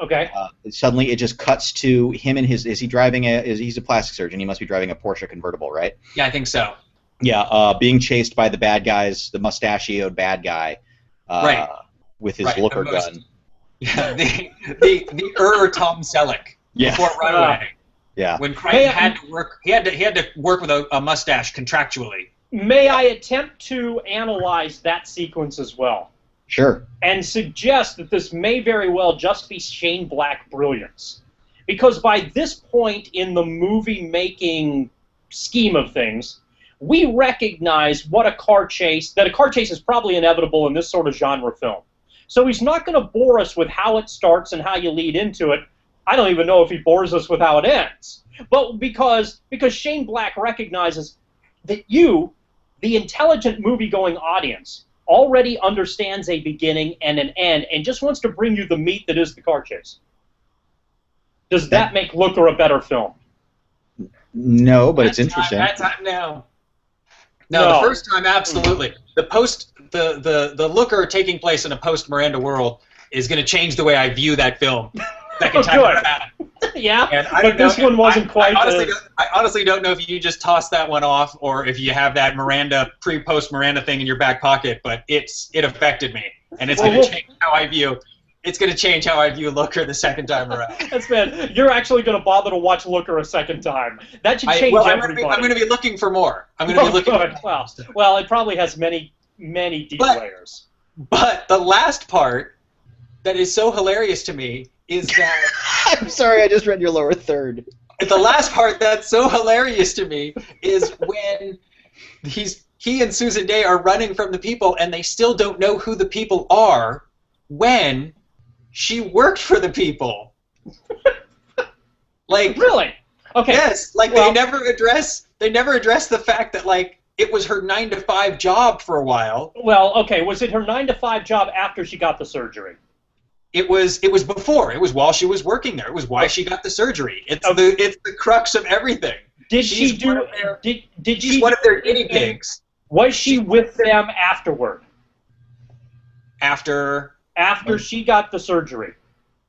Okay. Suddenly, it just cuts to him and his. Is he driving he's a plastic surgeon. He must be driving a Porsche convertible, right? Yeah, I think so. Yeah, being chased by the bad guys, the mustachioed bad guy, right, with his Looker gun. Yeah, the Tom Selleck. Yeah. Before Runaway. Yeah. When Crichton had to work, he had to work with a mustache contractually. May I attempt to analyze that sequence as well? Sure. And suggest that this may very well just be Shane Black brilliance, because by this point in the movie-making scheme of things, we recognize that a car chase is probably inevitable in this sort of genre film. So he's not going to bore us with how it starts and how you lead into it. I don't even know if he bores us with how it ends. But because Shane Black recognizes that you, the intelligent movie-going audience, already understands a beginning and an end and just wants to bring you the meat that is the car chase. Does that make Looker a better film? No, but it's interesting. No, the first time, absolutely. The Looker taking place in a post-Miranda world is going to change the way I view that film. Second time around. Yeah, and but this one wasn't quite. I honestly don't know if you just tossed that one off or if you have that post Miranda thing in your back pocket. But it affected me, and it's going to change how I view. It's going to change how I view Looker the second time around. That's bad. You're actually going to bother to watch Looker a second time. That should change everybody. I'm going to be looking for more. I'm going to be looking for more. Well, it probably has many deep layers. But the last part that is so hilarious to me is that... I'm sorry, I just read your lower third. The last part that's so hilarious to me is when he and Susan Day are running from the people and they still don't know who the people are when she worked for the people. Like, really? Okay. Yes, like they never address the fact that like it was her 9-to-5 job for a while. Well, okay, was it her 9-to-5 job after she got the surgery? It was before. It was while she was working there. It was why she got the surgery. It's the crux of everything. She's one of their guinea pigs. Was she with them afterward? After she got the surgery.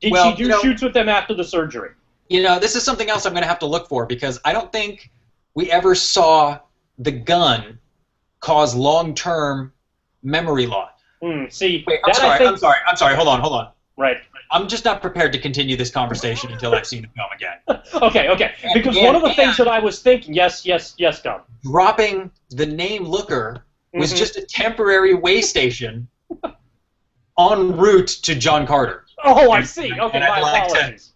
Did she do shoots with them after the surgery? You know, this is something else I'm going to have to look for because I don't think we ever saw the gun cause long-term memory loss. See, wait, I'm sorry. Hold on. Right. I'm just not prepared to continue this conversation until I've seen the film again. Okay. Because one of the things that I was thinking, yes, Tom. Dropping the name Looker was just a temporary way station en route to John Carter. Oh, I see. Okay, and my apologies.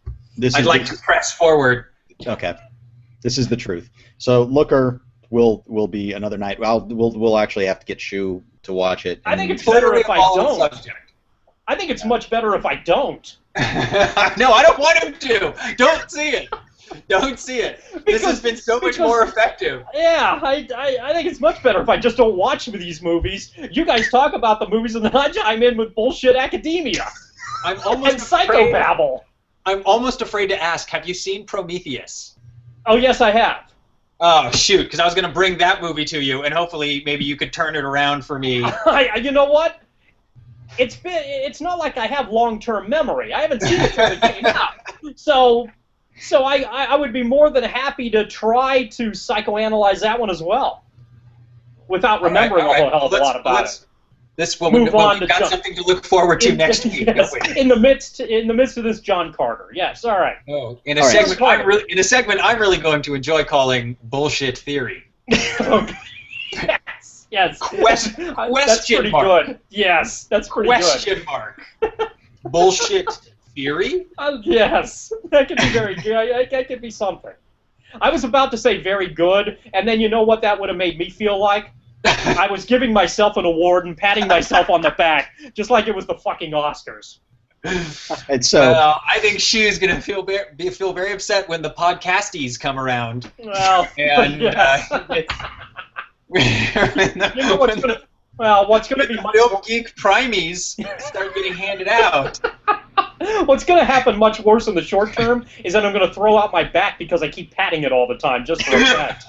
I'd like to press forward. Okay. This is the truth. So Looker will be another night. We'll actually have to get Shu to watch it. I think it's better if I don't. I think it's much better if I don't. No, I don't want him to. Don't see it. Don't see it. This has been so much more effective. Yeah, I think it's much better if I just don't watch these movies. You guys talk about the movies and then I chime in with bullshit academia. I'm almost and psychobabble. I'm almost afraid to ask, have you seen Prometheus? Oh, yes, I have. Oh, shoot, because I was going to bring that movie to you, and hopefully maybe you could turn it around for me. You know what? It's not like I have long-term memory. I haven't seen it since it came out. So I would be more than happy to try to psychoanalyze that one as well, without remembering a whole hell of a lot about it. We've got something to look forward to next week. Yes, in the midst of this John Carter. Yes, all right. Oh, in a segment I'm really going to enjoy calling bullshit theory. Yes. Question that's pretty mark. Good. Yes, that's pretty question mark. Bullshit theory? Yes, that could be very good. That could be something. I was about to say very good, and then you know what that would have made me feel like? I was giving myself an award and patting myself on the back, just like it was the fucking Oscars. And so I think Shu's going to feel very upset when the podcasties come around. Well, And yes. You know what's going to... Well, what's going to be much Real Geek Primies start getting handed out. What's going to happen much worse in the short term is that I'm going to throw out my back because I keep patting it all the time just for effect.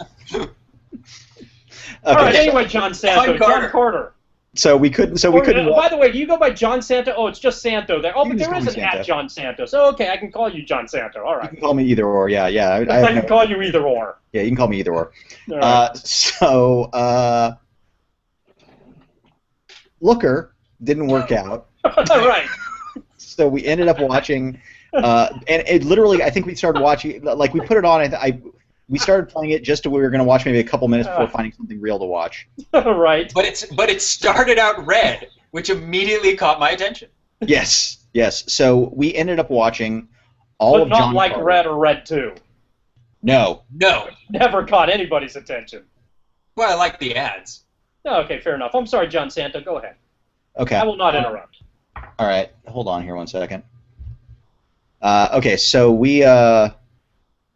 All right. Anyway, John Santo, John Carter. So we couldn't. By the way, do you go by John Santo? Oh, it's just Santo there. Oh, but there is an at John Santo. So okay, I can call you John Santo. All right. You can call me either or. Yeah. I can call you either or. Yeah, you can call me either or. Right. Looker didn't work out. Right. So we ended up watching, and it literally, I think we started watching, like we put it on, we started playing it just to, we were going to watch maybe a couple minutes before finding something real to watch. Right. But it started out red, which immediately caught my attention. Yes. So we ended up watching all of John But not like Carter. Red or Red 2. No. Never caught anybody's attention. Well, I like the ads. Okay, fair enough. I'm sorry, John Santo. Go ahead. Okay. I will not interrupt. All right. Hold on here one second. Okay, so we,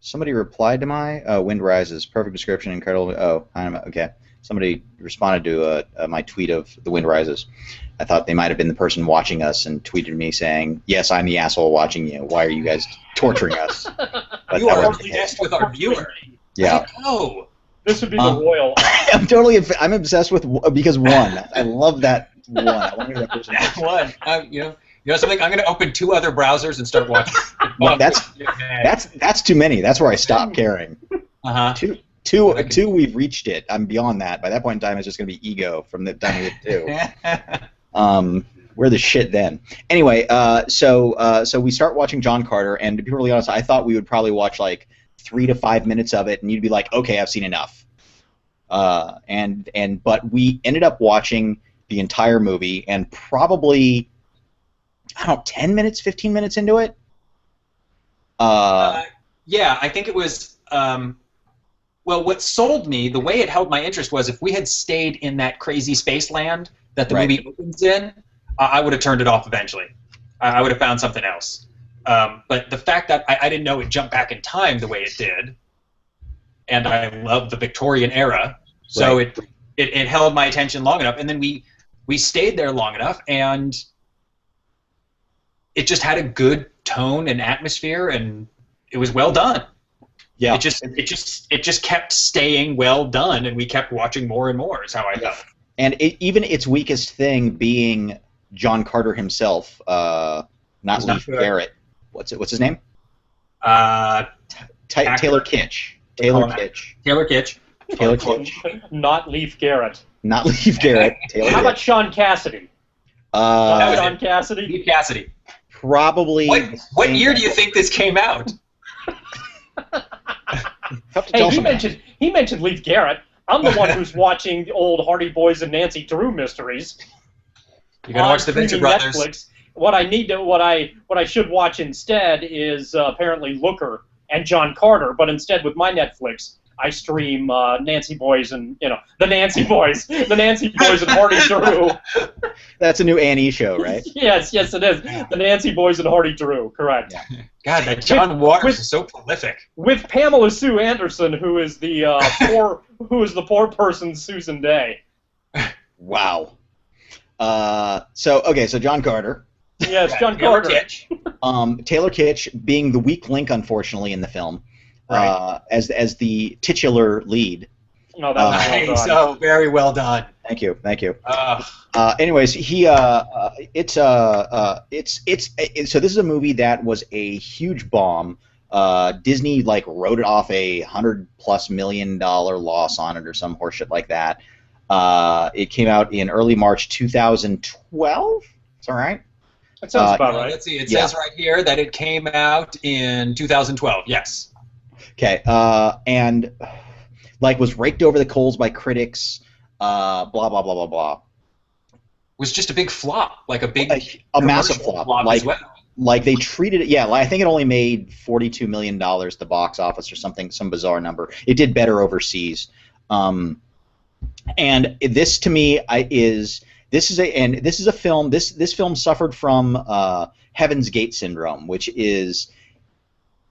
somebody replied to my, Wind Rises, perfect description, incredible, okay. Somebody responded to my tweet of The Wind Rises. I thought they might have been the person watching us and tweeted me saying, yes, I'm the asshole watching you. Why are you guys torturing us? But you are obsessed with our viewer. Yeah. Oh. This would be the royal. I'm obsessed with, because one. I love that one. I wonder who that person is. One. You know something? I'm going to open 2 other browsers and start watching. No, that's too many. That's where I stopped caring. Two, we've reached it. I'm beyond that. By that point in time, it's just going to be ego from the time we hit 2. We're the shit then. Anyway, so we start watching John Carter, and to be really honest, I thought we would probably watch like 3 to 5 minutes of it, and you'd be like, okay, I've seen enough. But we ended up watching the entire movie, and probably, I don't know, 10 minutes, 15 minutes into it. Yeah, I think it was. Well, what sold me, the way it held my interest, was if we had stayed in that crazy space land that the movie opens in, I would have turned it off eventually. I would have found something else. But the fact that I didn't know it jumped back in time the way it did, and I love the Victorian era, so it held my attention long enough, and then we stayed there long enough, and it just had a good tone and atmosphere, and it was well done. Yeah. It just kept staying well done, and we kept watching more and more. Is how I felt. And even its weakest thing being John Carter himself, not Leif Garrett. What's his name? Taylor Kitsch. Taylor Kitsch. Not Leif Garrett. Not Leif Garrett. How about Sean Cassidy? Sean Cassidy? Leif Cassidy. Probably. What year do you think this came out? Hey, he mentioned Leif Garrett. I'm the one who's watching the old Hardy Boys and Nancy Drew mysteries. You gotta watch the Venture Brothers. Netflix. What I should watch instead is apparently Looker and John Carter, but instead with my Netflix, I stream Nancy Boys and the Nancy Boys and Hardy Drew. That's a new A&E show, right? Yes, it is. The Nancy Boys and Hardy Drew, correct. Yeah. God, that John Waters is so prolific. With Pamela Sue Anderson, who is the poor person's Susan Day. Wow. So John Carter. Yes, John Carter. Taylor Kitsch being the weak link, unfortunately, in the film, as the titular lead. No, that was well done. So very well done. Thank you. Anyways, so this is a movie that was a huge bomb. Disney wrote it off $100+ million loss on it or some horseshit like that. It came out in early March 2012. Is that right? That sounds about right. Let's see. It says right here that it came out in 2012. Yes. Okay. And was raked over the coals by critics. Blah blah blah blah blah. Was just a big flop, a massive flop as well. They treated it. Yeah, I think it only made $42 million at the box office or something, some bizarre number. It did better overseas. And this to me this is a film. This film suffered from Heaven's Gate syndrome, which is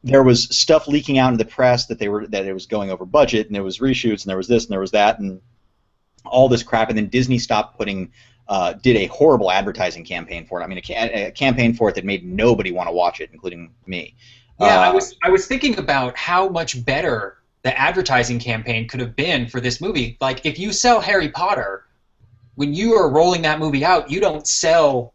there was stuff leaking out in the press that it was going over budget, and there was reshoots, and there was this, and there was that, and all this crap, and then Disney stopped did a horrible advertising campaign for it. I mean, a campaign for it that made nobody want to watch it, including me. Yeah, I was thinking about how much better the advertising campaign could have been for this movie. Like, if you sell Harry Potter, when you are rolling that movie out, you don't sell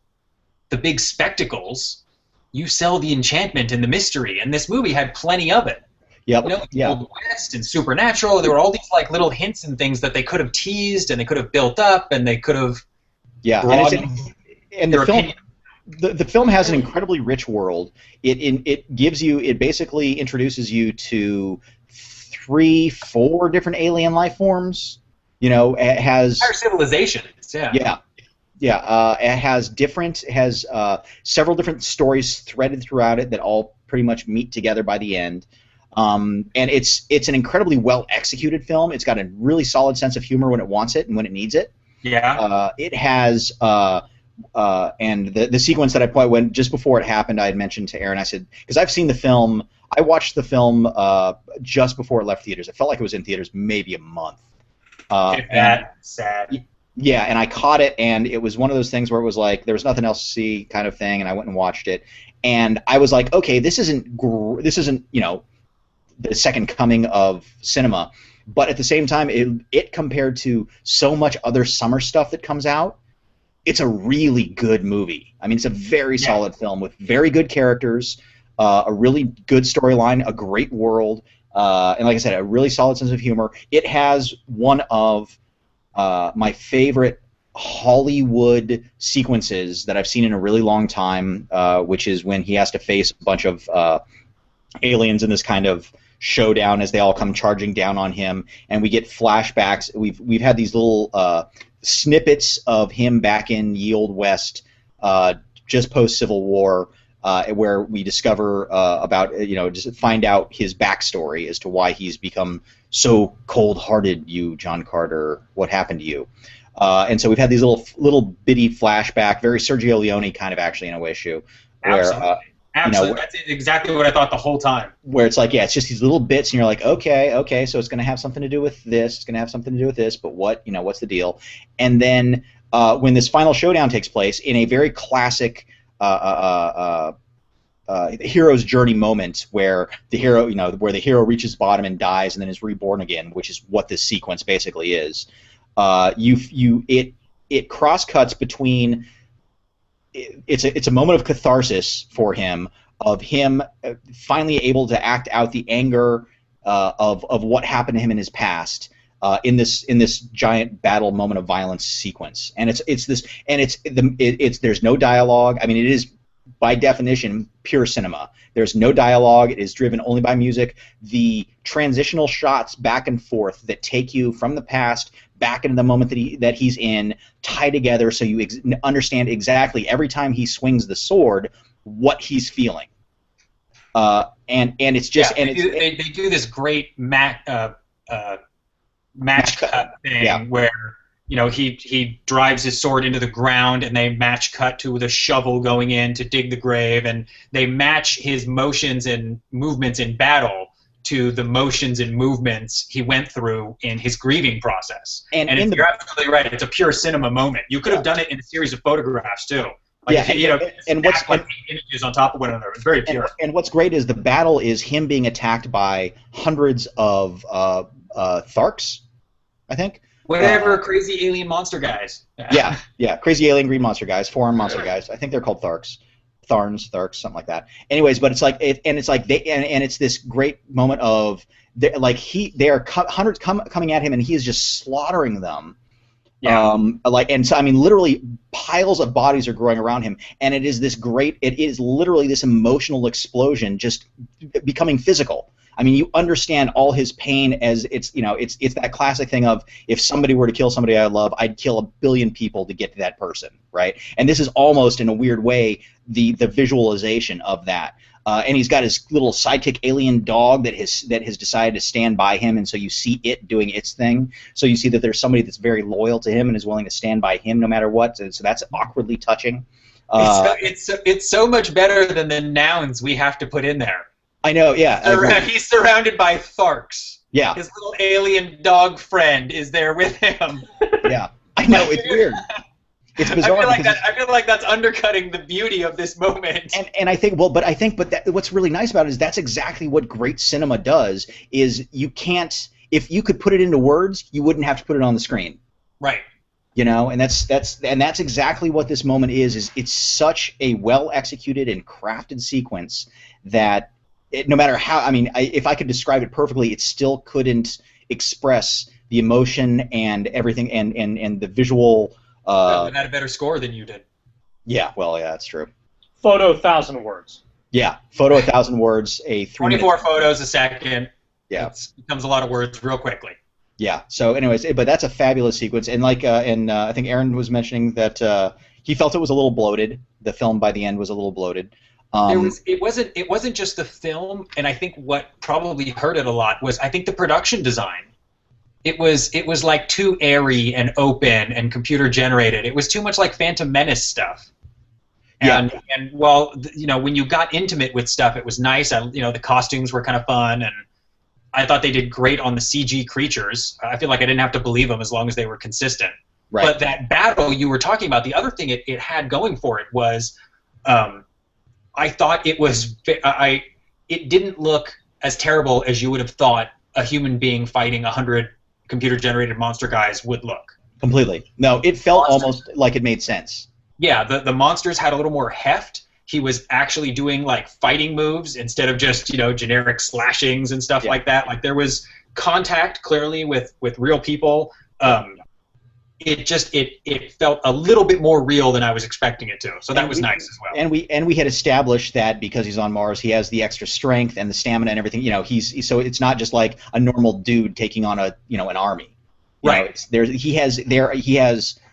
the big spectacles. You sell the enchantment and the mystery, and this movie had plenty of it. Yep. You know, the Old West and Supernatural. There were all these like little hints and things that they could have teased, and they could have built up, and they could have. Yeah, and the film has an incredibly rich world. It basically introduces you to 3-4 different alien life forms. You know, it has entire civilizations. Yeah. Yeah. It has several different stories threaded throughout it that all pretty much meet together by the end. And it's an incredibly well executed film. It's got a really solid sense of humor when it wants it and when it needs it. Yeah. It has and the sequence that I played when just before it happened, I had mentioned to Aaron. I said, because I've seen the film. I watched the film just before it left theaters. It felt like it was in theaters maybe a month. Sad. Yeah, and I caught it, and it was one of those things where it was like there was nothing else to see, kind of thing, and I went and watched it, and I was like, okay, this isn't the second coming of cinema, but at the same time, it compared to so much other summer stuff that comes out, it's a really good movie. I mean, it's a very solid film with very good characters, a really good storyline, a great world, and like I said, a really solid sense of humor. It has one of my favorite Hollywood sequences that I've seen in a really long time, which is when he has to face a bunch of aliens in this kind of showdown as they all come charging down on him, and we get flashbacks. We've had these little snippets of him back in Ye Olde West, just post Civil War, where we discover about just find out his backstory as to why he's become so cold-hearted. You, John Carter, what happened to you? And so we've had these little bitty flashback, very Sergio Leone kind of actually in a way, where Absolutely. That's exactly what I thought the whole time. Where it's like, it's just these little bits, and you're like, okay, so it's going to have something to do with this, it's going to have something to do with this, but what's the deal? And then when this final showdown takes place in a very classic hero's journey moment, where the hero reaches bottom and dies and then is reborn again, which is what this sequence basically is. It cross cuts between. It's a moment of catharsis for him, of him finally able to act out the anger of what happened to him in his past in this giant battle moment of violence sequence, and there's no dialogue. I mean, it is by definition pure cinema. There's no dialogue. It is driven only by music. The transitional shots back and forth that take you from the past back into the moment that he's in tie together, so you understand exactly every time he swings the sword what he's feeling. And it's just they do this great match cut thing where he drives his sword into the ground, and they match cut to the shovel going in to dig the grave, and they match his motions and movements in battle to the motions and movements he went through in his grieving process. And you're absolutely right. It's a pure cinema moment. You could have done it in a series of photographs too. And what's images on top of one another. It's very pure. And what's great is the battle is him being attacked by hundreds of Tharks, I think. Whatever, crazy alien monster guys. Yeah, crazy alien green monster guys, foreign monster guys. I think they're called Tharks. Tharks, something like that. Anyways, but it's like it's this great moment of hundreds coming at him, and he is just slaughtering them. Yeah. Literally piles of bodies are growing around him, and it is literally this emotional explosion, just becoming physical. I mean, you understand all his pain as it's that classic thing of, if somebody were to kill somebody I love, I'd kill 1 billion people to get to that person, right? And this is almost, in a weird way, the visualization of that. And he's got his little sidekick alien dog that has decided to stand by him, and so you see it doing its thing. So you see that there's somebody that's very loyal to him and is willing to stand by him no matter what. So that's awkwardly touching. It's so much better than the nouns we have to put in there. I know, yeah. He's surrounded by Tharks. Yeah. His little alien dog friend is there with him. Yeah, I know, it's weird. It's bizarre. I feel like that's undercutting the beauty of this moment. And I think, what's really nice about it is that's exactly what great cinema does. Is you can't, if you could put it into words, you wouldn't have to put it on the screen. Right. You know, and that's exactly what this moment is it's such a well executed and crafted sequence that no matter how, I mean, if I could describe it perfectly, it still couldn't express the emotion and everything and the visual. It had a better score than you did. Yeah, well, yeah, that's true. Photo 1,000 words. Yeah, photo 1,000 words, a 24 photos a second. Yeah, it becomes a lot of words real quickly. Yeah. So, anyways, but that's a fabulous sequence, and I think Aaron was mentioning that he felt it was a little bloated. The film by the end was a little bloated. It wasn't just the film, and I think what probably hurt it a lot was I think the production design. It was like too airy and open and computer generated. It was too much like Phantom Menace stuff. And while when you got intimate with stuff, it was nice. The costumes were kind of fun, and I thought they did great on the CG creatures. I feel like I didn't have to believe them as long as they were consistent. Right. But that battle you were talking about, the other thing it had going for it was, I thought it didn't look as terrible as you would have thought a human being fighting 100 computer-generated monster guys would look. Completely. No, it felt almost like it made sense. Yeah, the monsters had a little more heft. He was actually doing like fighting moves instead of just generic slashings and stuff like that. Like there was contact clearly with real people. It felt a little bit more real than I was expecting it to. So that was nice as well. And we had established that because he's on Mars, he has the extra strength and the stamina and everything. So it's not just like a normal dude taking on an army. Right. He has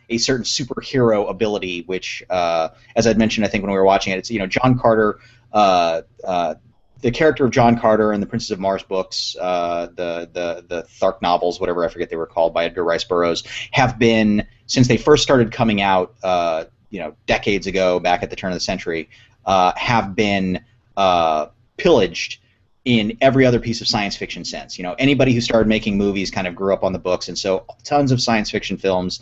a certain superhero ability, which, as I'd mentioned, I think when we were watching it, it's John Carter. The character of John Carter in the Princess of Mars books, the Thark novels, whatever, I forget they were called, by Edgar Rice Burroughs, have been, since they first started coming out, decades ago, back at the turn of the century, have been pillaged in every other piece of science fiction sense. Anybody who started making movies kind of grew up on the books, and so tons of science fiction films.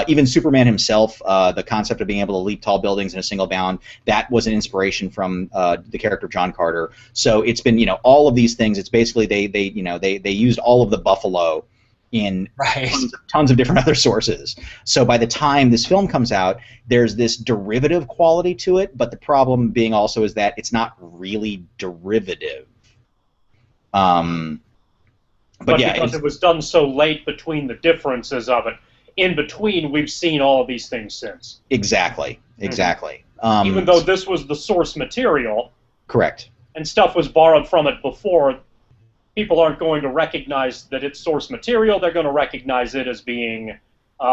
Even Superman himself, the concept of being able to leap tall buildings in a single bound, that was an inspiration from the character of John Carter. So it's been, all of these things. It's basically they used all of the buffalo in tons of different other sources. So by the time this film comes out, there's this derivative quality to it, but the problem being also is that it's not really derivative. But yeah, because it was done so late between the differences of it. In between, we've seen all of these things since. Exactly. Even though this was the source material. Correct. And stuff was borrowed from it before, people aren't going to recognize that it's source material. They're going to recognize it as being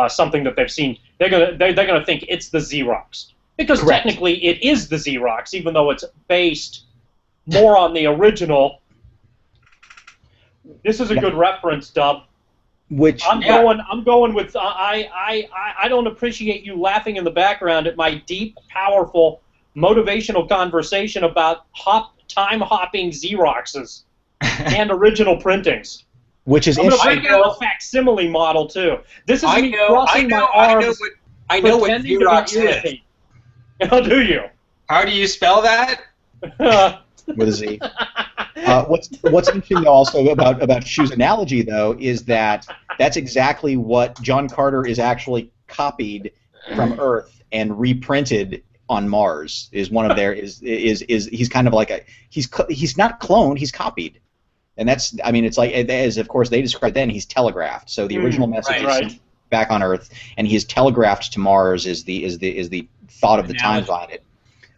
something that they've seen. They're going to think it's the Xerox. Because technically it is the Xerox, even though it's based more on the original. This is a good reference, Dub. I'm going with. I don't appreciate you laughing in the background at my deep, powerful, motivational conversation about time hopping Xeroxes and original printings. Which is interesting. I'm going to bring out a facsimile model too. This is me crossing my arms. I know what Xerox is. How do you? How do you spell that? With a Z. What's interesting though also about Shu's analogy though is that that's exactly what John Carter is actually copied from Earth and reprinted on Mars. Is one of their is he's kind of like he's not cloned, he's copied. And that's, I mean, it's like, as of course they described then, he's telegraphed. So the original message is sent back on Earth, and he is telegraphed to Mars. Is the thought of the times behind it.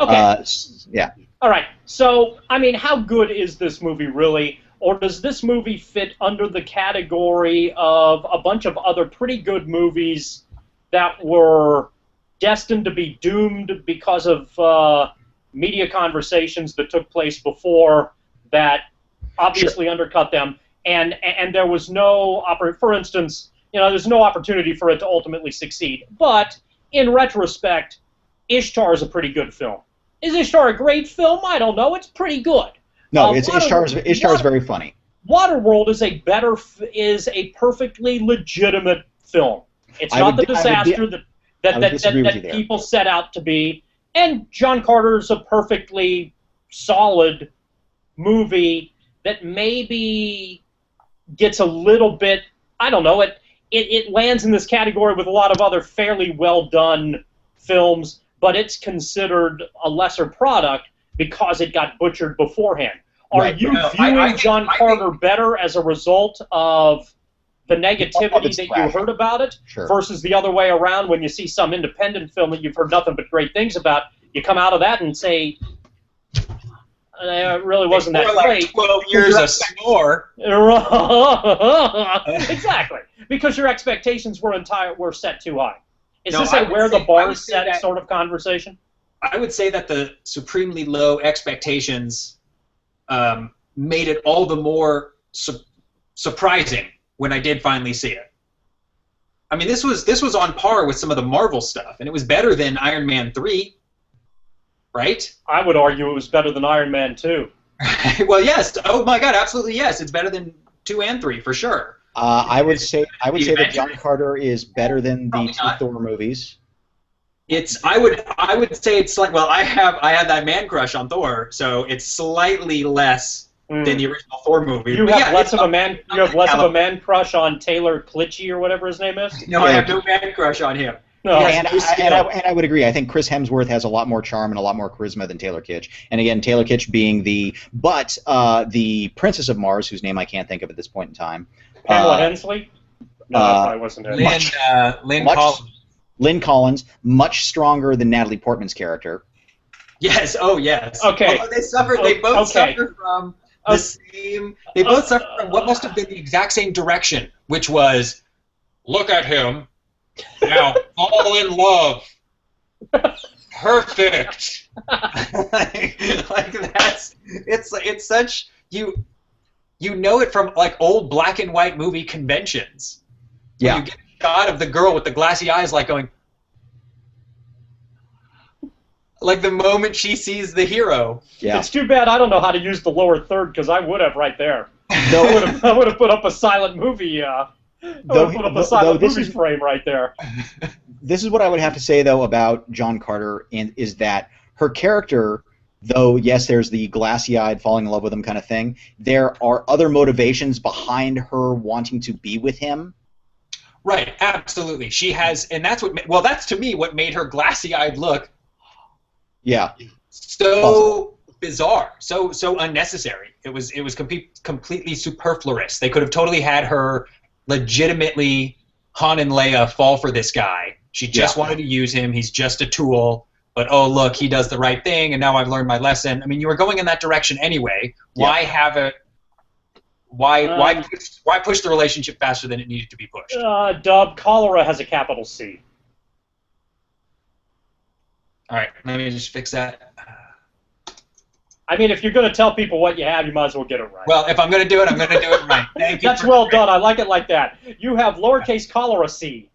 Okay. Yeah. All right. So, I mean, how good is this movie really? Or does this movie fit under the category of a bunch of other pretty good movies that were destined to be doomed because of media conversations that took place before that obviously undercut them, and there was no for instance, there's no opportunity for it to ultimately succeed. But in retrospect, Ishtar is a pretty good film. Is Ishtar a great film? I don't know. It's pretty good. No, Ishtar is very funny. Waterworld is a perfectly legitimate film. It's not the disaster that people set out to be. And John Carter's a perfectly solid movie that maybe gets a little bit, I don't know, it lands in this category with a lot of other fairly well done films, but it's considered a lesser product because it got butchered beforehand. Are you viewing John Carter better as a result of the negativity that you heard about it versus the other way around when you see some independent film that you've heard nothing but great things about, you come out of that and say, it really wasn't that great. Like 12 years of snore. Exactly, because your expectations were set too high. Is this a where the bar is set sort of conversation? I would say that the supremely low expectations made it all the more surprising when I did finally see it. I mean, this was on par with some of the Marvel stuff, and it was better than Iron Man 3, right? I would argue it was better than Iron Man 2. Well, yes. Oh my God, absolutely yes. It's better than 2 and 3 for sure. I would say that John Carter is better than the two Thor movies. I would say it's like, well, I have that man crush on Thor, so it's slightly less than the original Thor movie. You have less of a man crush on Taylor Klitschy or whatever his name is? No, I have no man crush on him. No. And I would agree. I think Chris Hemsworth has a lot more charm and a lot more charisma than Taylor Kitsch. And again, Taylor Kitsch being the Princess of Mars, whose name I can't think of at this point in time. Pamela Hensley? No, that probably wasn't it. Lynn Collins, much stronger than Natalie Portman's character. Yes. Oh, yes. Okay. They both suffer from the same. They both suffer from what must have been the exact same direction, which was, look at him, now fall in love. Perfect. like that's it's such you know it from like old black and white movie conventions. Yeah. You get a shot of the girl with the glassy eyes, like going, like the moment she sees the hero. Yeah. It's too bad I don't know how to use the lower third, because I would have right there. I would have put up a silent movie. Movie frame right there. This is what I would have to say though about John Carter, is that her character, though yes, there's the glassy-eyed falling in love with him kind of thing, there are other motivations behind her wanting to be with him. Right, absolutely. She has, and that's to me what made her glassy-eyed look. Yeah. So bizarre, so unnecessary. It was completely superfluous. They could have totally had her legitimately Han and Leia fall for this guy. She just wanted to use him. He's just a tool. But oh look, he does the right thing, and now I've learned my lesson. I mean, you were going in that direction anyway. Why have it? Why push the relationship faster than it needed to be pushed? Dub, cholera has a capital C. All right, let me just fix that. I mean, if you're going to tell people what you have, you might as well get it right. Well, if I'm going to do it, I'm going to do it right. Thank you. That's well done. I like it like that. You have lowercase cholera C.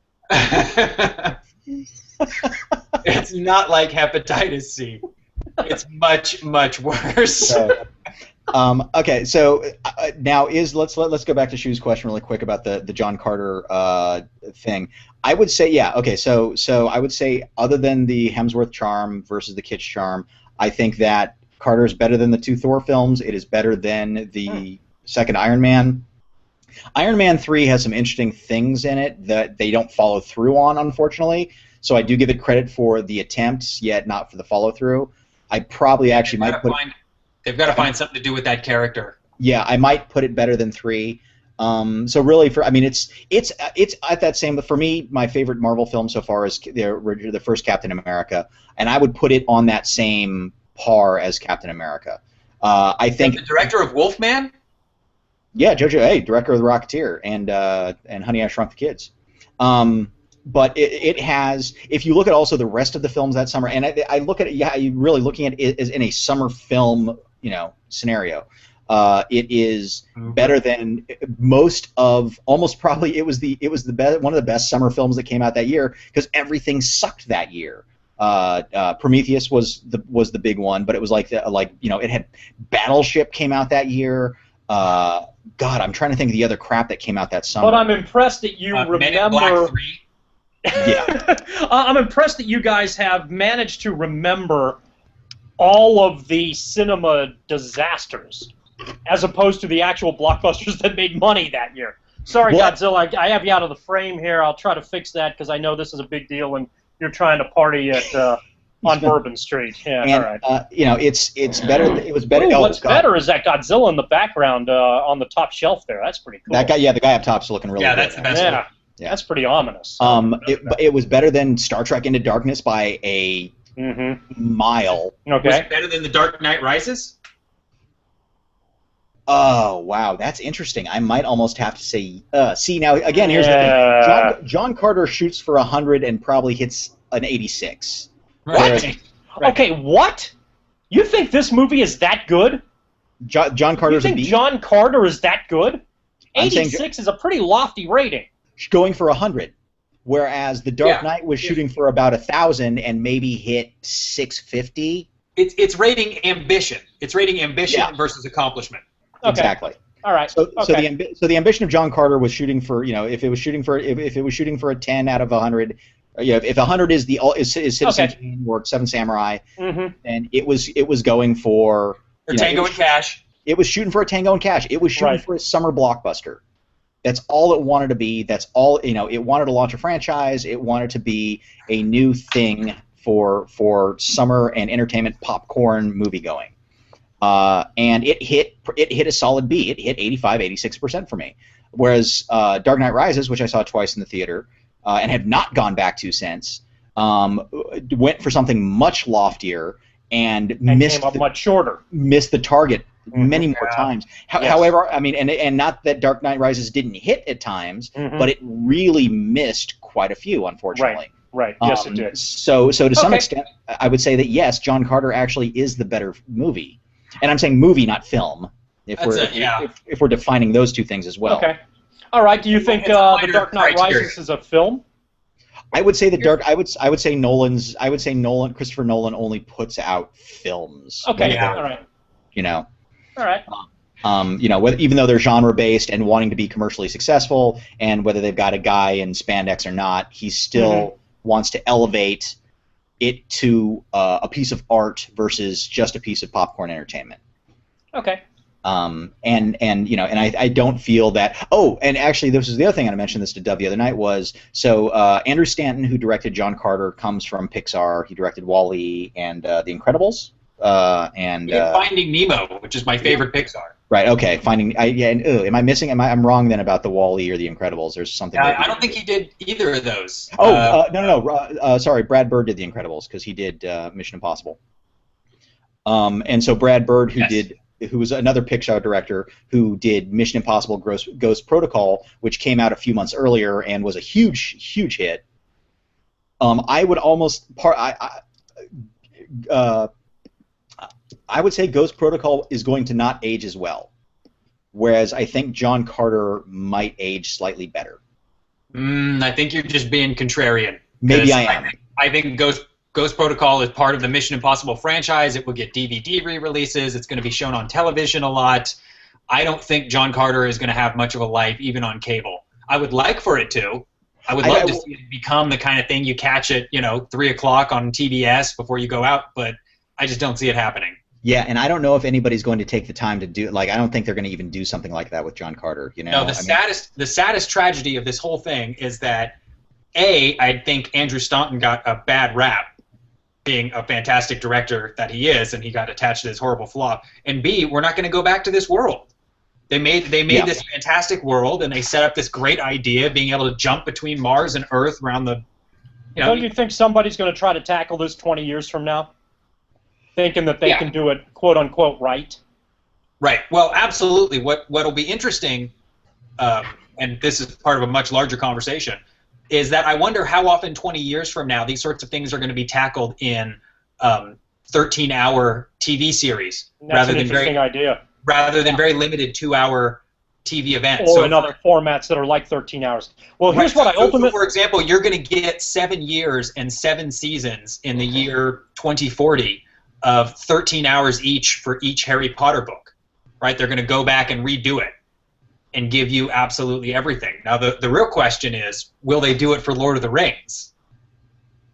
It's not like hepatitis C. It's much, much worse. Okay, so now let's go back to Shu's question really quick about the John Carter thing. I would say so I would say, other than the Hemsworth charm versus the Kitsch charm, I think that Carter is better than the two Thor films. It is better than the second Iron Man. Iron Man 3 has some interesting things in it that they don't follow through on, unfortunately. So I do give it credit for the attempts, yet not for the follow-through. I probably actually might put... They've got to find something to do with that character. Yeah, I might put it better than 3. So really, it's at that same. For me, my favorite Marvel film so far is the first Captain America, and I would put it on that same par as Captain America. I think the director of Wolfman. Yeah, JoJo, director of The Rocketeer and Honey, I Shrunk the Kids. but it has. If you look at also the rest of the films that summer, and I look at it, yeah, you're really looking at it as in a summer film, scenario. It is better than most of almost probably it was the best, one of the best summer films that came out that year because everything sucked that year. Prometheus was the big one, but it was it had Battleship came out that year. God, I'm trying to think of the other crap that came out that summer. But I'm impressed that you remember. Men in Black 3. Yeah. I'm impressed that you guys have managed to remember all of the cinema disasters, as opposed to the actual blockbusters that made money that year. Sorry, What? Godzilla, I have you out of the frame here. I'll try to fix that because I know this is a big deal and you're trying to party at on Bourbon Street. Yeah, And all right. it's better. It was better. Ooh, oh, what's God. better is that Godzilla in the background on the top shelf there. That's pretty cool. That guy, the guy up top's looking really Yeah, good. that's the best one. Yeah, that's pretty ominous. It was better than Star Trek Into Darkness by a mile. Was Okay. it better than The Dark Knight Rises? Oh, wow, that's interesting. I might almost have to say, see, now, again, here's the Yeah. thing. John Carter shoots for 100 and probably hits an 86. Right. What? Okay, what? You think this movie is that good? John You Carter's a think B. John Carter is that good? I'm saying 86 is a pretty lofty rating. going for 100, whereas The Dark Yeah. Knight was shooting for about 1,000 and maybe hit 650. It's rating ambition. It's rating ambition Yeah. versus accomplishment. Okay. Exactly. All right. So Okay. the ambition of John Carter was shooting for, if it was shooting for a 10 out of 100, if 100 is Citizen Okay. Kane or Seven Samurai, Mhm. then it was going for Or Tango and Cash. It was shooting for a Tango and Cash. It was shooting Right. for a summer blockbuster. That's all it wanted to be. That's all, it wanted to launch a franchise. It wanted to be a new thing for summer and entertainment popcorn movie going. And it hit a solid B. It hit 85, 86% for me. Whereas Dark Knight Rises, which I saw twice in the theater and have not gone back to since, went for something much loftier and missed came up much shorter. the target many more Yeah. times. Yes. However, I mean, and not that Dark Knight Rises didn't hit at times, but it really missed quite a few, unfortunately. Right. Yes, it did. So to some Okay. extent, I would say that yes, John Carter actually is the better movie, and I'm saying movie, not film. If That's it, yeah. if we're defining those two things as well. Okay. All right. Do you think It's a The minor Dark Knight criteria. Rises is a film? I would say I would say Christopher Nolan only puts out films. Okay. Yeah. All right. All right. Even though they're genre based and wanting to be commercially successful, and whether they've got a guy in spandex or not, he still wants to elevate it to a piece of art versus just a piece of popcorn entertainment. Okay. And I don't feel that. Oh, and actually, this is the other thing I mentioned this to Dove the other night was Andrew Stanton, who directed John Carter, comes from Pixar. He directed Wall-E and The Incredibles. Even Finding Nemo, which is my favorite Pixar. Right. Okay. Am I missing? I'm wrong then about the Wall-E or The Incredibles. There's something. I don't think he did either of those. No. Sorry, Brad Bird did The Incredibles because he did Mission Impossible. And so Brad Bird, who was another Pixar director who did Mission Impossible: Ghost Protocol, which came out a few months earlier and was a huge hit. I would almost I would say Ghost Protocol is going to not age as well, whereas I think John Carter might age slightly better. I think you're just being contrarian. Maybe I am. I think Ghost Protocol is part of the Mission Impossible franchise. It will get DVD re-releases. It's going to be shown on television a lot. I don't think John Carter is going to have much of a life even on cable. I would like for it to. I would love to see it become the kind of thing you catch at 3 o'clock on TBS before you go out, but I just don't see it happening. Yeah, and I don't know if anybody's going to take the time to do it. Like, I don't think they're going to even do something like that with John Carter. No, the saddest tragedy of this whole thing is that I think Andrew Stanton got a bad rap, being a fantastic director that he is, and he got attached to this horrible flop. And B, we're not going to go back to this world. They made this fantastic world, and they set up this great idea of being able to jump between Mars and Earth around the. Don't you think somebody's going to try to tackle this 20 years from now? Thinking that they can do it, quote unquote, right? Right. Well, absolutely. What'll be interesting, and this is part of a much larger conversation. is that I wonder how often 20 years from now these sorts of things are going to be tackled in 13-hour TV series That's an interesting idea. rather than very limited 2-hour TV events. Or so in other formats that are like 13 hours. Well, here's what I ultimately... For example, you're going to get 7 years and 7 seasons in the year 2040 of 13 hours each for each Harry Potter book, right? They're going to go back and redo it and give you absolutely everything. Now, the real question is, will they do it for Lord of the Rings?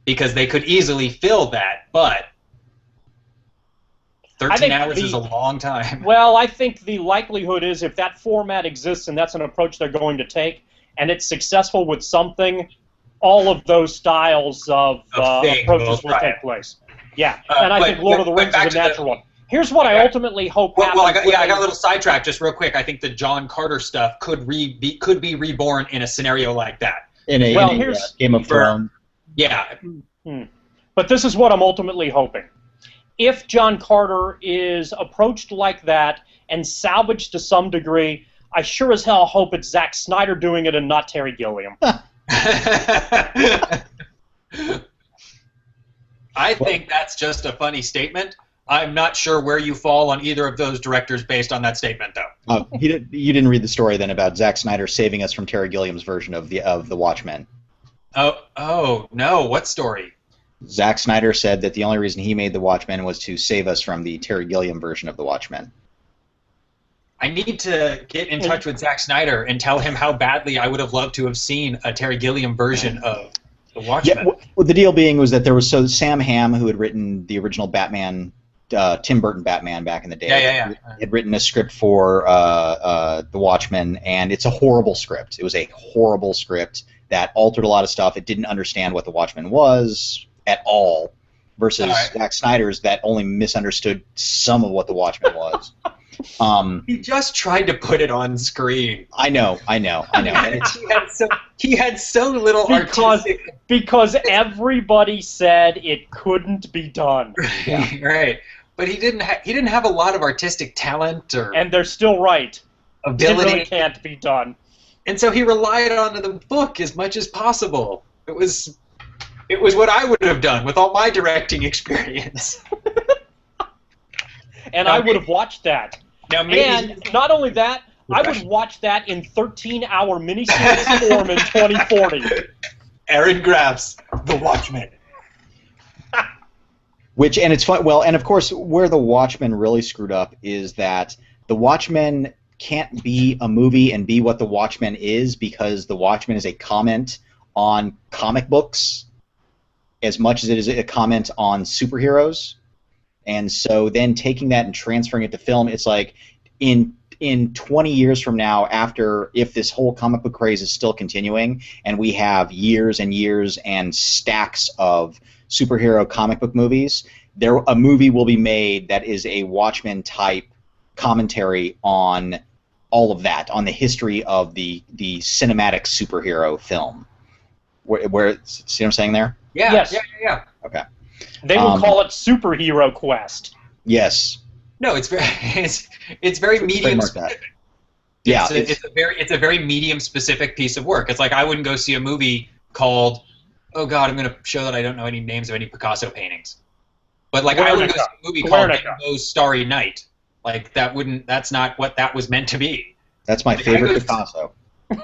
Because they could easily fill that, but 13 hours is a long time. Well, I think the likelihood is if that format exists and that's an approach they're going to take, and it's successful with something, all of those styles of approaches will take place. Yeah, and I think Lord of the Rings is a natural one. Here's what I ultimately hope happens. I got a little sidetracked just real quick. I think the John Carter stuff could be reborn in a scenario like that. In a Game of Thrones. Yeah. But this is what I'm ultimately hoping. If John Carter is approached like that and salvaged to some degree, I sure as hell hope it's Zack Snyder doing it and not Terry Gilliam. I think that's just a funny statement. I'm not sure where you fall on either of those directors based on that statement, though. You didn't read the story then about Zack Snyder saving us from Terry Gilliam's version of the Watchmen. Oh no! What story? Zack Snyder said that the only reason he made the Watchmen was to save us from the Terry Gilliam version of the Watchmen. I need to get in touch with Zack Snyder and tell him how badly I would have loved to have seen a Terry Gilliam version of the Watchmen. Yeah, well, the deal being was that there was Sam Hamm, who had written the original Batman, Tim Burton Batman back in the day. Yeah. Had written a script for the Watchmen, and it's a horrible script. It was a horrible script that altered a lot of stuff. It didn't understand what the Watchmen was at all, versus Zack Snyder's that only misunderstood some of what the Watchmen was. He just tried to put it on screen. I know. And he had so little artistic... Because everybody said it couldn't be done. Yeah. Right. But he didn't have a lot of artistic talent and they're still right. Ability. It really can't be done. And so he relied on the book as much as possible. It was what I would have done with all my directing experience. And I would have watched that. Now, and not only that, I would watch that in 13-hour miniseries form in 2040. Aaron Graff's The Watchmen. And it's fun. Well, and of course, where The Watchmen really screwed up is that The Watchmen can't be a movie and be what The Watchmen is, because The Watchmen is a comment on comic books as much as it is a comment on superheroes. And so then taking that and transferring it to film, it's like in 20 years from now, if this whole comic book craze is still continuing and we have years and years and stacks of superhero comic book movies, a movie will be made that is a Watchmen-type commentary on all of that, on the history of the cinematic superhero film. Where see what I'm saying there? Yeah. Yes. Yeah. Okay. They will call it Superhero Quest. Yes. No, it's very medium specific. Yeah, it's a very medium specific piece of work. It's like I wouldn't go see a movie called, oh God, I'm going to show that I don't know any names of any Picasso paintings. But like I wouldn't go see a movie called Rainbow's Starry Night. Like that's not what that was meant to be. That's my favorite Picasso.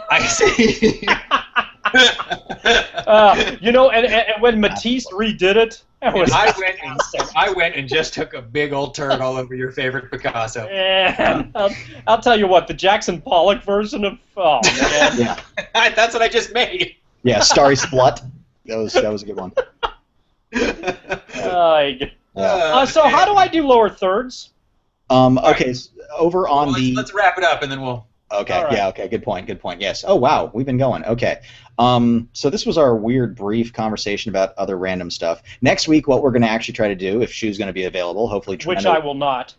I see. And when Matisse redid it, I went and just took a big old turn all over your favorite Picasso. And I'll tell you what, the Jackson Pollock version of man. Yeah, that's what I just made. Yeah, Starry Splut. That was a good one. So how do I do lower thirds? Okay, so over on let's wrap it up and then we'll. Okay. Right. Yeah. Okay. Good point. Yes. Oh wow, we've been going. Okay. So this was our weird, brief conversation about other random stuff. Next week, what we're going to actually try to do, if Shu's going to be available, hopefully. Which I will not.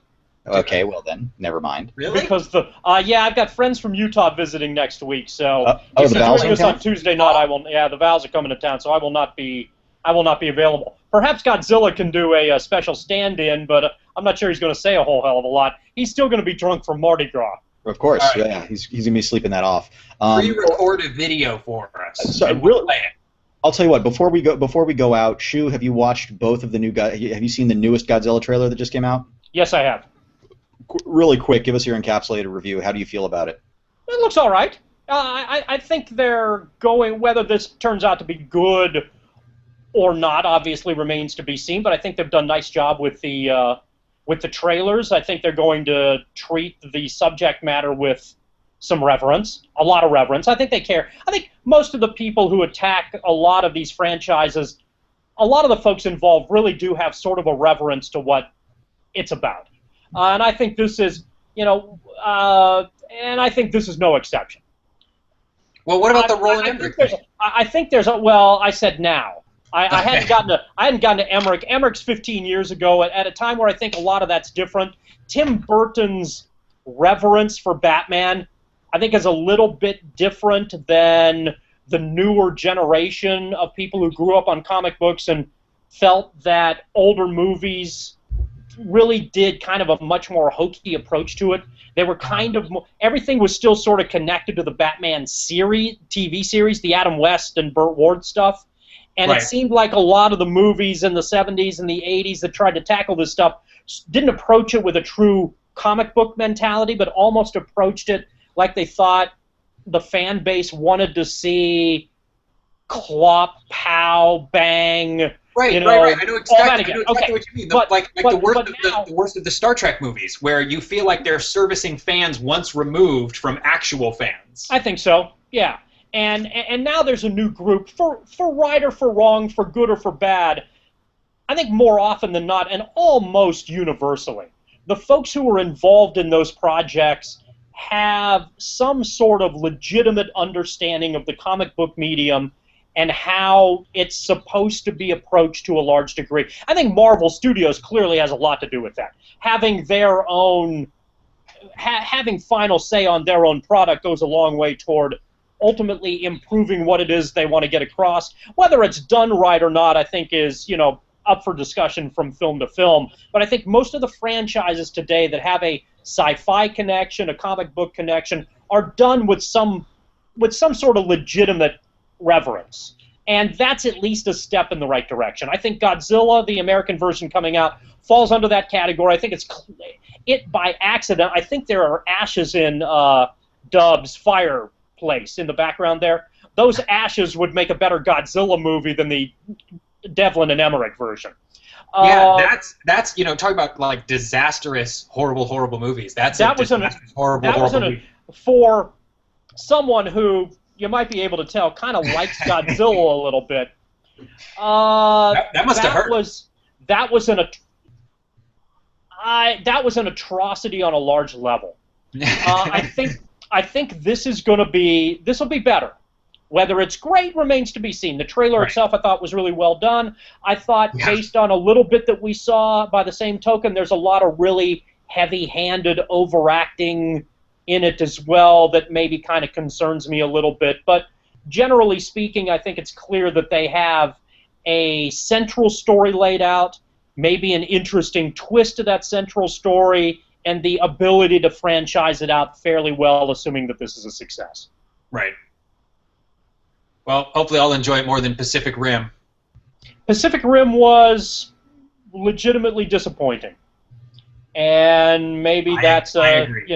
Okay. Well then, never mind. Really? Because I've got friends from Utah visiting next week, so if the Vals it's on Tuesday night, I will. Yeah, the Vals are coming to town, so I will not be available. Perhaps Godzilla can do a special stand-in, but I'm not sure he's going to say a whole hell of a lot. He's still going to be drunk from Mardi Gras. Of course, All right. yeah, he's gonna be sleeping that off. Pre-record a video for us. So And we'll really, play it. I'll tell you what. Before we go out, Shu, have you watched both of the new? Have you seen the newest Godzilla trailer that just came out? Yes, I have. Really quick, give us your encapsulated review. How do you feel about it? It looks all right. I think they're going. Whether this turns out to be good or not, obviously remains to be seen. But I think they've done a nice job with the trailers. I think they're going to treat the subject matter with some reverence, a lot of reverence. I think they care. I think most of the people who attack a lot of these franchises, a lot of the folks involved really do have sort of a reverence to what it's about. And I think this is, and I think this is no exception. Well, what about the Roland Emmerich thing? I think there's a, well, I said now. I hadn't gotten to Emmerich. Emmerich's 15 years ago at a time where I think a lot of that's different. Tim Burton's reverence for Batman, I think, is a little bit different than the newer generation of people who grew up on comic books and felt that older movies really did kind of a much more hokey approach to it. They were kind of everything was still sort of connected to the Batman series, TV series, the Adam West and Burt Ward stuff. And Right. It seemed like a lot of the movies in the 70s and the 80s that tried to tackle this stuff didn't approach it with a true comic book mentality, but almost approached it like they thought the fan base wanted to see clop, pow, bang. Right, right. right. I know exactly, Okay. what you mean. But The worst of the Star Trek movies, where you feel like they're servicing fans once removed from actual fans. I think so. Yeah. And now there's a new group, for right or for wrong, for good or for bad. I think more often than not, and almost universally, the folks who are involved in those projects have some sort of legitimate understanding of the comic book medium and how it's supposed to be approached to a large degree. I think Marvel Studios clearly has a lot to do with that. Having their own, having final say on their own product goes a long way toward ultimately improving what it is they want to get across. Whether it's done right or not, I think is, up for discussion from film to film. But I think most of the franchises today that have a sci-fi connection, a comic book connection, are done with some sort of legitimate reverence. And that's at least a step in the right direction. I think Godzilla, the American version coming out, falls under that category. I think it by accident. I think there are ashes in Dub's fireplace in the background there. Those ashes would make a better Godzilla movie than the Devlin and Emmerich version. Yeah, that's talk about like disastrous, horrible movies. That was horrible movie. For someone who you might be able to tell kind of likes Godzilla a little bit. That must have hurt. That was an atrocity on a large level. I think this will be better. Whether it's great remains to be seen. The trailer itself, I thought, was really well done. I thought, based on a little bit that we saw, by the same token, there's a lot of really heavy-handed overacting in it as well that maybe kind of concerns me a little bit. But generally speaking, I think it's clear that they have a central story laid out, maybe an interesting twist to that central story, and the ability to franchise it out fairly well, assuming that this is a success. Right. Well, hopefully I'll enjoy it more than Pacific Rim. Pacific Rim was legitimately disappointing, and maybe that's a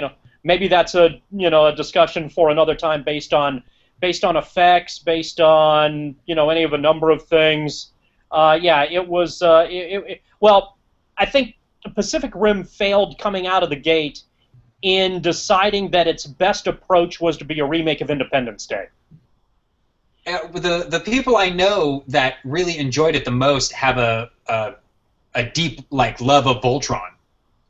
discussion for another time based on effects, based on any of a number of things. It was. Well, I think Pacific Rim failed coming out of the gate in deciding that its best approach was to be a remake of Independence Day. The people I know that really enjoyed it the most have a deep love of Voltron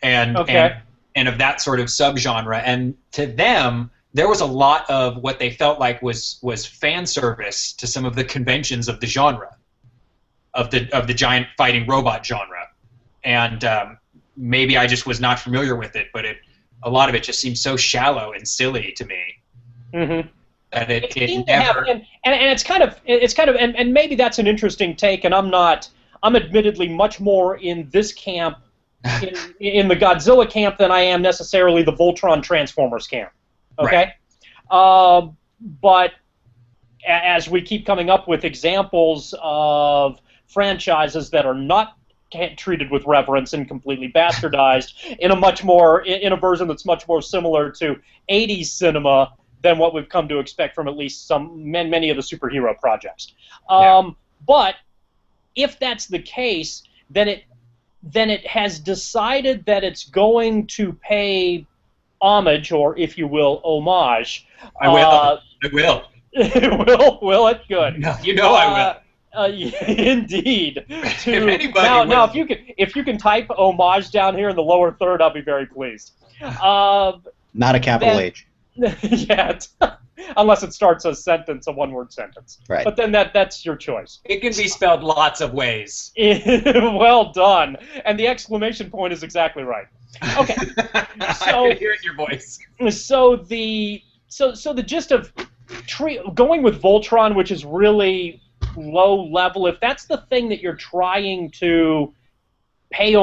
and of that sort of subgenre, and to them there was a lot of what they felt like was fan service to some of the conventions of the genre, of the giant fighting robot genre, and maybe I just was not familiar with it, but a lot of it just seemed so shallow and silly to me. Mm-hmm. And it never. And it's kind of and maybe that's an interesting take, and I'm admittedly much more in this camp in the Godzilla camp than I am necessarily the Voltron Transformers camp. Okay, but as we keep coming up with examples of franchises that are not treated with reverence and completely bastardized in a version that's much more similar to 80s cinema than what we've come to expect from at least many of the superhero projects. But if that's the case, then it has decided that it's going to pay homage, or if you will, homage. I will. Will it? Good. No, I will. Indeed. If anybody now, if you can type homage down here in the lower third, I'll be very pleased. Not a capital H. Yeah, unless it starts a sentence, a one-word sentence. Right. But then that's your choice. It can be spelled lots of ways. Well done. And the exclamation point is exactly right. Okay. So, I can hear it in your voice. So the gist of going with Voltron, which is really low level, if that's the thing that you're trying to pay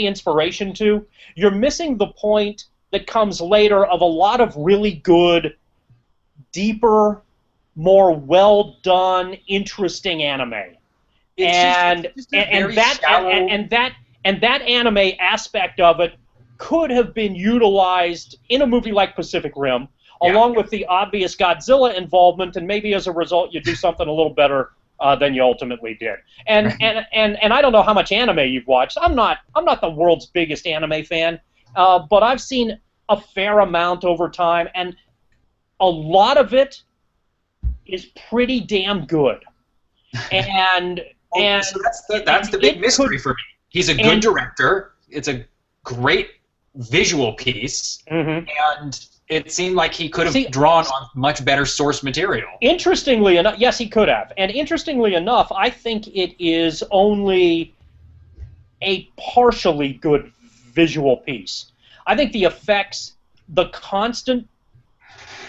inspiration to, you're missing the point that comes later of a lot of really good, deeper, more well done, interesting anime. And that anime aspect of it could have been utilized in a movie like Pacific Rim, along with the obvious Godzilla involvement, and maybe as a result you do something a little better than you ultimately did. And I don't know how much anime you've watched. I'm not the world's biggest anime fan, but I've seen a fair amount over time, and a lot of it is pretty damn good. And so that's the big mystery for me. He's a good director. It's a great visual piece, and it seemed like he could have drawn on much better source material. Interestingly enough, yes, he could have. And interestingly enough, I think it is only a partially good visual piece. I think the effects, the constant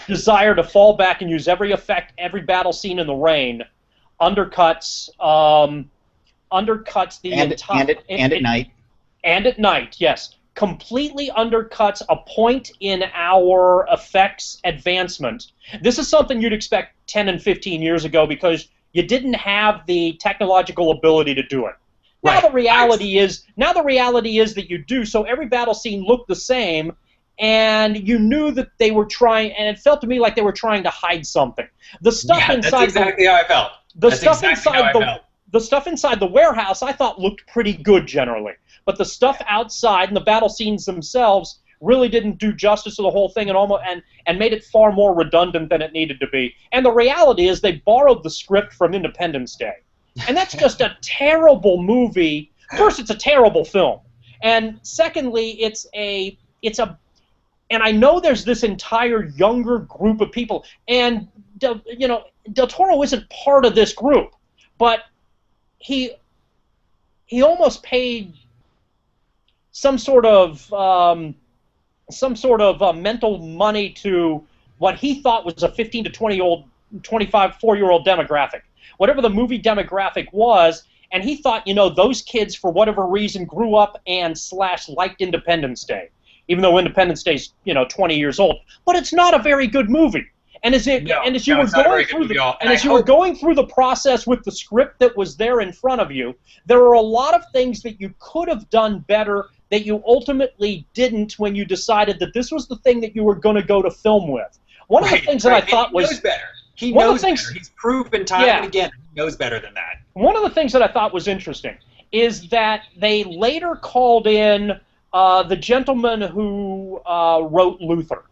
desire to fall back and use every effect, every battle scene in the rain, undercuts the entire... And at night. And at night, yes. Completely undercuts a point in our effects advancement. This is something you'd expect 10 and 15 years ago because you didn't have the technological ability to do it. Now the reality is that you do. So every battle scene looked the same, and you knew that they were trying, and it felt to me like they were trying to hide something. The stuff inside that's exactly how I felt. The stuff inside the warehouse I thought looked pretty good generally. But the stuff outside and the battle scenes themselves really didn't do justice to the whole thing and made it far more redundant than it needed to be. And the reality is they borrowed the script from Independence Day. And that's just a terrible movie. First, it's a terrible film. And secondly, and I know there's this entire younger group of people, and Del Toro isn't part of this group, but he almost paid some sort of mental money to what he thought was a 15 to 24-year-old demographic, whatever the movie demographic was, and he thought, those kids for whatever reason grew up and liked Independence Day, even though Independence Day's 20 years old, but it's not a very good movie. And as you were going through the process with the script that was there in front of you, there are a lot of things that you could have done better that you ultimately didn't when you decided that this was the thing that you were going to go to film with. One of the things that I thought was... He knows better. He knows better. He's proven time and again he knows better than that. One of the things that I thought was interesting is that they later called in the gentleman who wrote Luther,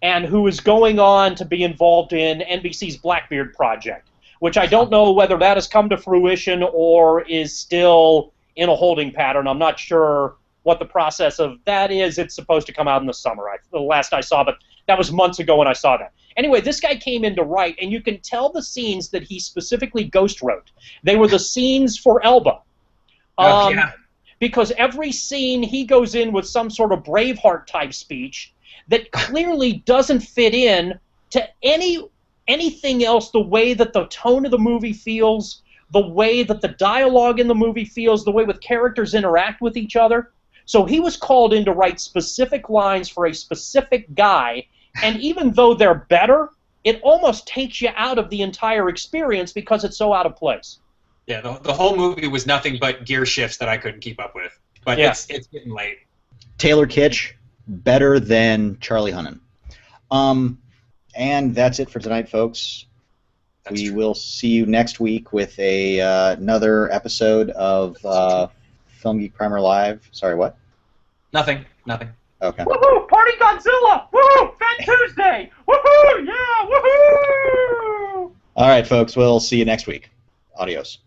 and who is going on to be involved in NBC's Blackbeard project, which I don't know whether that has come to fruition or is still in a holding pattern. I'm not sure what the process of that is. It's supposed to come out in the summer, the last I saw, but that was months ago when I saw that. Anyway, this guy came in to write, and you can tell the scenes that he specifically ghost wrote. They were the scenes for Elba. Because every scene he goes in with some sort of Braveheart-type speech that clearly doesn't fit in to anything else, the way that the tone of the movie feels, the way that the dialogue in the movie feels, the way that characters interact with each other. So he was called in to write specific lines for a specific guy, and even though they're better, it almost takes you out of the entire experience because it's so out of place. Yeah, the whole movie was nothing but gear shifts that I couldn't keep up with. But Yeah. it's getting late. Taylor Kitsch, better than Charlie Hunnam. And that's it for tonight, folks. That's we true. will see you next week with another episode of Film Geek Primer Live. Sorry, what? Nothing. Okay. Woohoo! Party Godzilla! Woohoo! Fat Tuesday! Woohoo! Yeah! Woohoo! All right, folks. We'll see you next week. Adios.